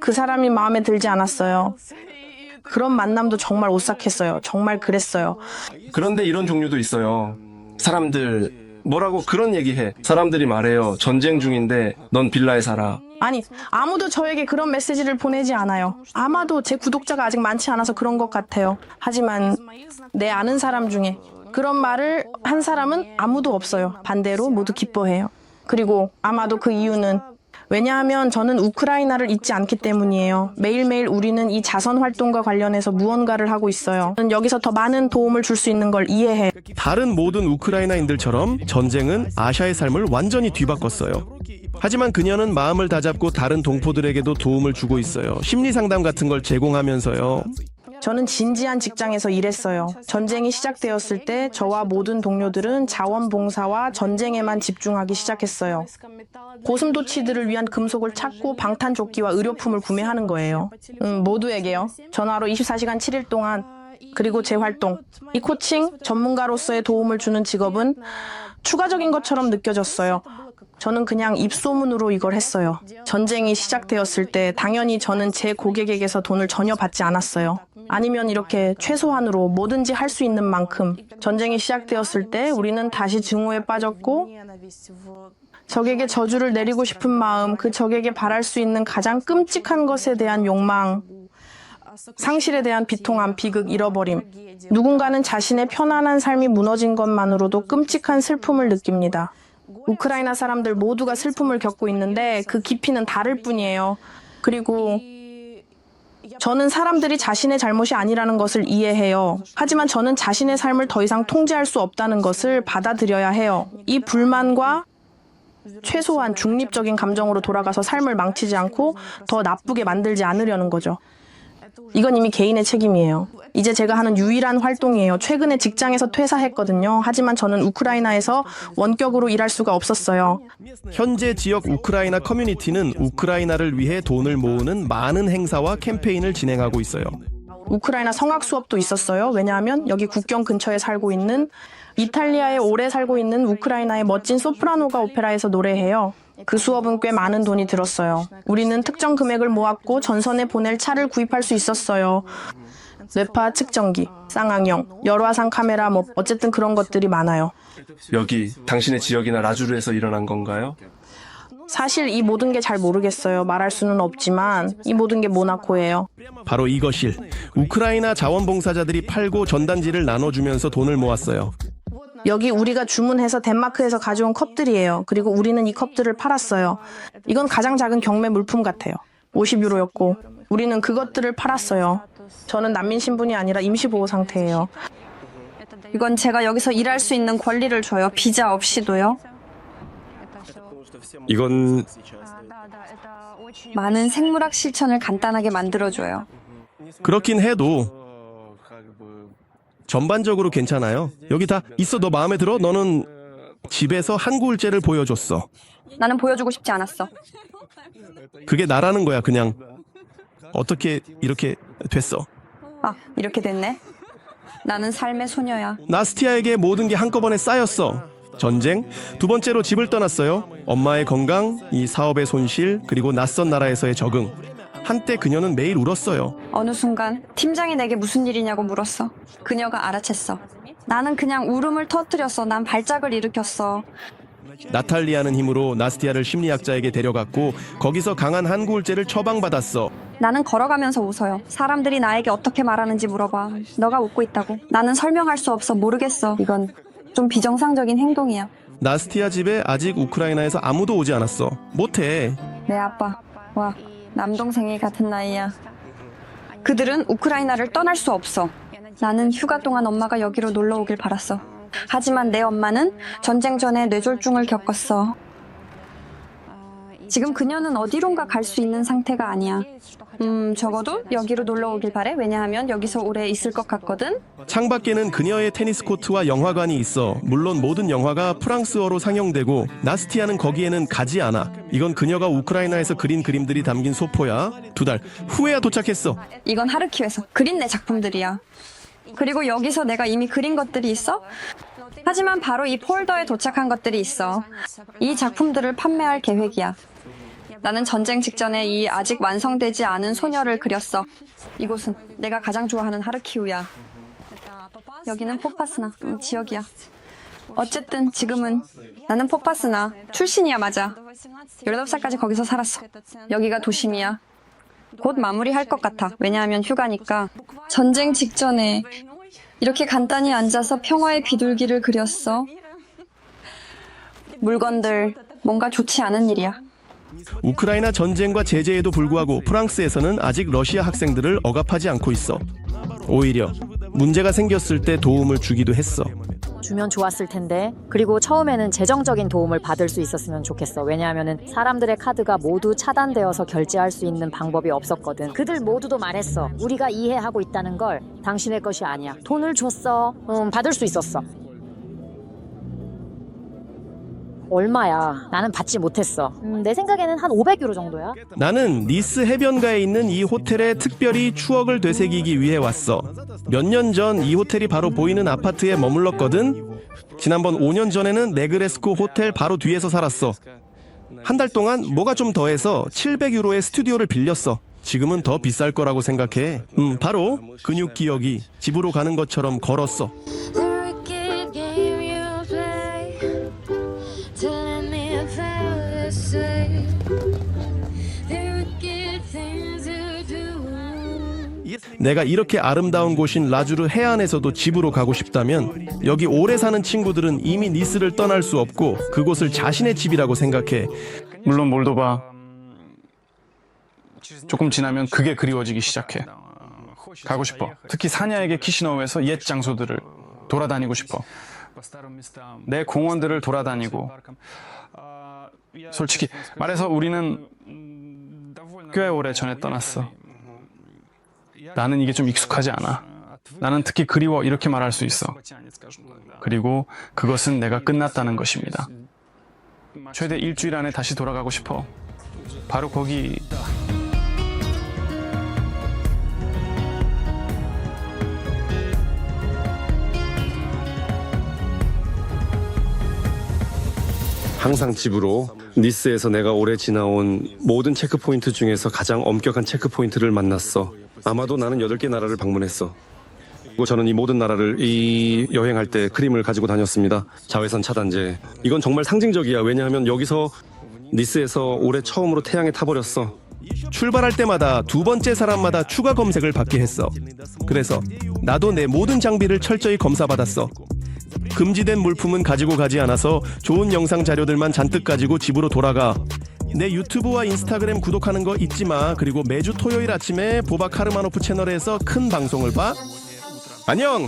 Speaker 4: 그 사람이 마음에 들지 않았어요. 그런 만남도 정말 오싹했어요. 정말 그랬어요.
Speaker 19: 그런데 이런 종류도 있어요. 사람들 뭐라고 그런 얘기해. 사람들이 말해요. 전쟁 중인데 넌 빌라에 살아.
Speaker 4: 아니, 아무도 저에게 그런 메시지를 보내지 않아요. 아마도 제 구독자가 아직 많지 않아서 그런 것 같아요. 하지만 내 아는 사람 중에 그런 말을 한 사람은 아무도 없어요. 반대로 모두 기뻐해요. 그리고 아마도 그 이유는 왜냐하면 저는 우크라이나를 잊지 않기 때문이에요. 매일매일 우리는 이 자선 활동과 관련해서 무언가를 하고 있어요. 저는 여기서 더 많은 도움을 줄 수 있는 걸 이해해.
Speaker 1: 다른 모든 우크라이나인들처럼 전쟁은 아샤의 삶을 완전히 뒤바꿨어요. 하지만 그녀는 마음을 다잡고 다른 동포들에게도 도움을 주고 있어요. 심리 상담 같은 걸 제공하면서요.
Speaker 4: 저는 진지한 직장에서 일했어요. 전쟁이 시작되었을 때 저와 모든 동료들은 자원봉사와 전쟁에만 집중하기 시작했어요. 고슴도치들을 위한 금속을 찾고 방탄조끼와 의료품을 구매하는 거예요. 모두에게요. 전화로 24시간 7일 동안. 그리고 제 활동. 이 코칭 전문가로서의 도움을 주는 직업은 추가적인 것처럼 느껴졌어요. 저는 그냥 입소문으로 이걸 했어요. 전쟁이 시작되었을 때 당연히 저는 제 고객에게서 돈을 전혀 받지 않았어요. 아니면 이렇게 최소한으로 뭐든지 할 수 있는 만큼. 전쟁이 시작되었을 때 우리는 다시 증오에 빠졌고 적에게 저주를 내리고 싶은 마음, 그 적에게 바랄 수 있는 가장 끔찍한 것에 대한 욕망, 상실에 대한 비통함, 비극, 잃어버림. 누군가는 자신의 편안한 삶이 무너진 것만으로도 끔찍한 슬픔을 느낍니다. 우크라이나 사람들 모두가 슬픔을 겪고 있는데 그 깊이는 다를 뿐이에요. 그리고 저는 사람들이 자신의 잘못이 아니라는 것을 이해해요. 하지만 저는 자신의 삶을 더 이상 통제할 수 없다는 것을 받아들여야 해요. 이 불만과 최소한 중립적인 감정으로 돌아가서 삶을 망치지 않고 더 나쁘게 만들지 않으려는 거죠. 이건 이미 개인의 책임이에요. 이제 제가 하는 유일한 활동이에요. 최근에 직장에서 퇴사했거든요. 하지만 저는 우크라이나에서 원격으로 일할 수가 없었어요.
Speaker 1: 현재 지역 우크라이나 커뮤니티는 우크라이나를 위해 돈을 모으는 많은 행사와 캠페인을 진행하고 있어요.
Speaker 4: 우크라이나 성악 수업도 있었어요. 왜냐하면 여기 국경 근처에 살고 있는 이탈리아에 오래 살고 있는 우크라이나의 멋진 소프라노가 오페라에서 노래해요. 그 수업은 꽤 많은 돈이 들었어요. 우리는 특정 금액을 모았고 전선에 보낼 차를 구입할 수 있었어요. 뇌파 측정기, 쌍앙형, 열화상 카메라, 어쨌든 그런 것들이 많아요.
Speaker 1: 여기 당신의 지역이나 라주르에서 일어난 건가요?
Speaker 4: 사실 이 모든 게 잘 모르겠어요. 말할 수는 없지만 이 모든 게 모나코예요.
Speaker 1: 바로 이것일. 우크라이나 자원봉사자들이 팔고 전단지를 나눠주면서 돈을 모았어요.
Speaker 4: 여기 우리가 주문해서 덴마크에서 가져온 컵들이에요. 그리고 우리는 이 컵들을 팔았어요. 이건 가장 작은 경매 물품 같아요. 50유로였고 우리는 그것들을 팔았어요. 저는 난민 신분이 아니라 임시보호 상태예요.
Speaker 16: 이건 제가 여기서 일할 수 있는 권리를 줘요. 비자 없이도요.
Speaker 1: 이건
Speaker 16: 많은 생물학 실천을 간단하게 만들어줘요.
Speaker 1: 그렇긴 해도 전반적으로 괜찮아요. 여기 다 있어. 너 마음에 들어? 너는 집에서 한구울제를 보여줬어.
Speaker 16: 나는 보여주고 싶지 않았어.
Speaker 1: 그게 나라는 거야. 그냥 어떻게 이렇게 됐어?
Speaker 16: 아, 이렇게 됐네. 나는 삶의 소녀야.
Speaker 1: 나스티아에게 모든 게 한꺼번에 쌓였어. 전쟁, 두 번째로 집을 떠났어요. 엄마의 건강, 이 사업의 손실, 그리고 낯선 나라에서의 적응. 한때 그녀는 매일 울었어요.
Speaker 16: 어느 순간 팀장이 내게 무슨 일이냐고 물었어. 그녀가 알아챘어. 나는 그냥 울음을 터뜨렸어. 난 발작을 일으켰어.
Speaker 1: 나탈리아는 힘으로 나스티아를 심리학자에게 데려갔고 거기서 강한 한구울제를 처방받았어.
Speaker 16: 나는 걸어가면서 웃어요. 사람들이 나에게 어떻게 말하는지 물어봐. 너가 웃고 있다고. 나는 설명할 수 없어. 모르겠어. 이건 좀 비정상적인 행동이야.
Speaker 1: 나스티아 집에 아직 우크라이나에서 아무도 오지 않았어. 못해.
Speaker 16: 내 아빠. 와, 남동생이 같은 나이야. 그들은 우크라이나를 떠날 수 없어. 나는 휴가 동안 엄마가 여기로 놀러 오길 바랐어. 하지만 내 엄마는 전쟁 전에 뇌졸중을 겪었어. 지금 그녀는 어디론가 갈 수 있는 상태가 아니야. 적어도 여기로 놀러 오길 바래. 왜냐하면 여기서 오래 있을 것 같거든.
Speaker 1: 창밖에는 그녀의 테니스 코트와 영화관이 있어. 물론 모든 영화가 프랑스어로 상영되고 나스티아는 거기에는 가지 않아. 이건 그녀가 우크라이나에서 그린 그림들이 담긴 소포야. 2달 후에야 도착했어.
Speaker 16: 이건 하르키우에서 그린 내 작품들이야. 그리고 여기서 내가 이미 그린 것들이 있어. 하지만 바로 이 폴더에 도착한 것들이 있어. 이 작품들을 판매할 계획이야. 나는 전쟁 직전에 이 아직 완성되지 않은 소녀를 그렸어. 이곳은 내가 가장 좋아하는 하르키우야. 여기는 포파스나 지역이야. 어쨌든 지금은 나는 포파스나 출신이야. 맞아. 18살까지 거기서 살았어. 여기가 도심이야. 곧 마무리할 것 같아. 왜냐하면 휴가니까. 전쟁 직전에 이렇게 간단히 앉아서 평화의 비둘기를 그렸어. 물건들, 뭔가 좋지 않은 일이야.
Speaker 1: 우크라이나 전쟁과 제재에도 불구하고 프랑스에서는 아직 러시아 학생들을 억압하지 않고 있어. 오히려 문제가 생겼을 때 도움을 주기도 했어.
Speaker 21: 주면 좋았을 텐데. 그리고 처음에는 재정적인 도움을 받을 수 있었으면 좋겠어. 왜냐하면 사람들의 카드가 모두 차단되어서 결제할 수 있는 방법이 없었거든. 그들 모두도 말했어. 우리가 이해하고 있다는 걸. 당신의 것이 아니야. 돈을 줬어. 받을 수 있었어. 얼마야? 나는 받지 못했어. 내 생각에는 한 500유로 정도야.
Speaker 1: 나는 니스 해변가에 있는 이 호텔에 특별히 추억을 되새기기 위해 왔어. 몇 년 전 이 호텔이 바로 보이는 아파트에 머물렀거든. 지난번 5년 전에는 네그레스코 호텔 바로 뒤에서 살았어. 한 달 동안 뭐가 좀 더해서 700유로의 스튜디오를 빌렸어. 지금은 더 비쌀 거라고 생각해. 바로 근육 기억이 집으로 가는 것처럼 걸었어. 내가 이렇게 아름다운 곳인 라주르 해안에서도 집으로 가고 싶다면 여기 오래 사는 친구들은 이미 니스를 떠날 수 없고 그곳을 자신의 집이라고 생각해.
Speaker 13: 물론 몰도바 조금 지나면 그게 그리워지기 시작해. 가고 싶어. 특히 사냐에게 키시너우에서 옛 장소들을 돌아다니고 싶어. 내 공원들을 돌아다니고. 솔직히 말해서 우리는 꽤 오래 전에 떠났어. 나는 이게 좀 익숙하지 않아. 나는 특히 그리워 이렇게 말할 수 있어. 그리고 그것은 내가 끝났다는 것입니다. 최대 일주일 안에 다시 돌아가고 싶어. 바로 거기.
Speaker 1: 항상 집으로. 니스에서 내가 오래 지나온 모든 체크포인트 중에서 가장 엄격한 체크포인트를 만났어. 아마도 나는 8개 나라를 방문했어. 그리고 저는 이 모든 나라를 이 여행할 때 크림을 가지고 다녔습니다. 자외선 차단제. 이건 정말 상징적이야. 왜냐하면 여기서 니스에서 올해 처음으로 태양에 타버렸어. 출발할 때마다 두 번째 사람마다 추가 검색을 받게 했어. 그래서 나도 내 모든 장비를 철저히 검사받았어. 금지된 물품은 가지고 가지 않아서 좋은 영상 자료들만 잔뜩 가지고 집으로 돌아가. 내 유튜브와 인스타그램 구독하는 거 잊지 마. 그리고 매주 토요일 아침에 보바 카르마노프 채널에서 큰 방송을 봐. 안녕.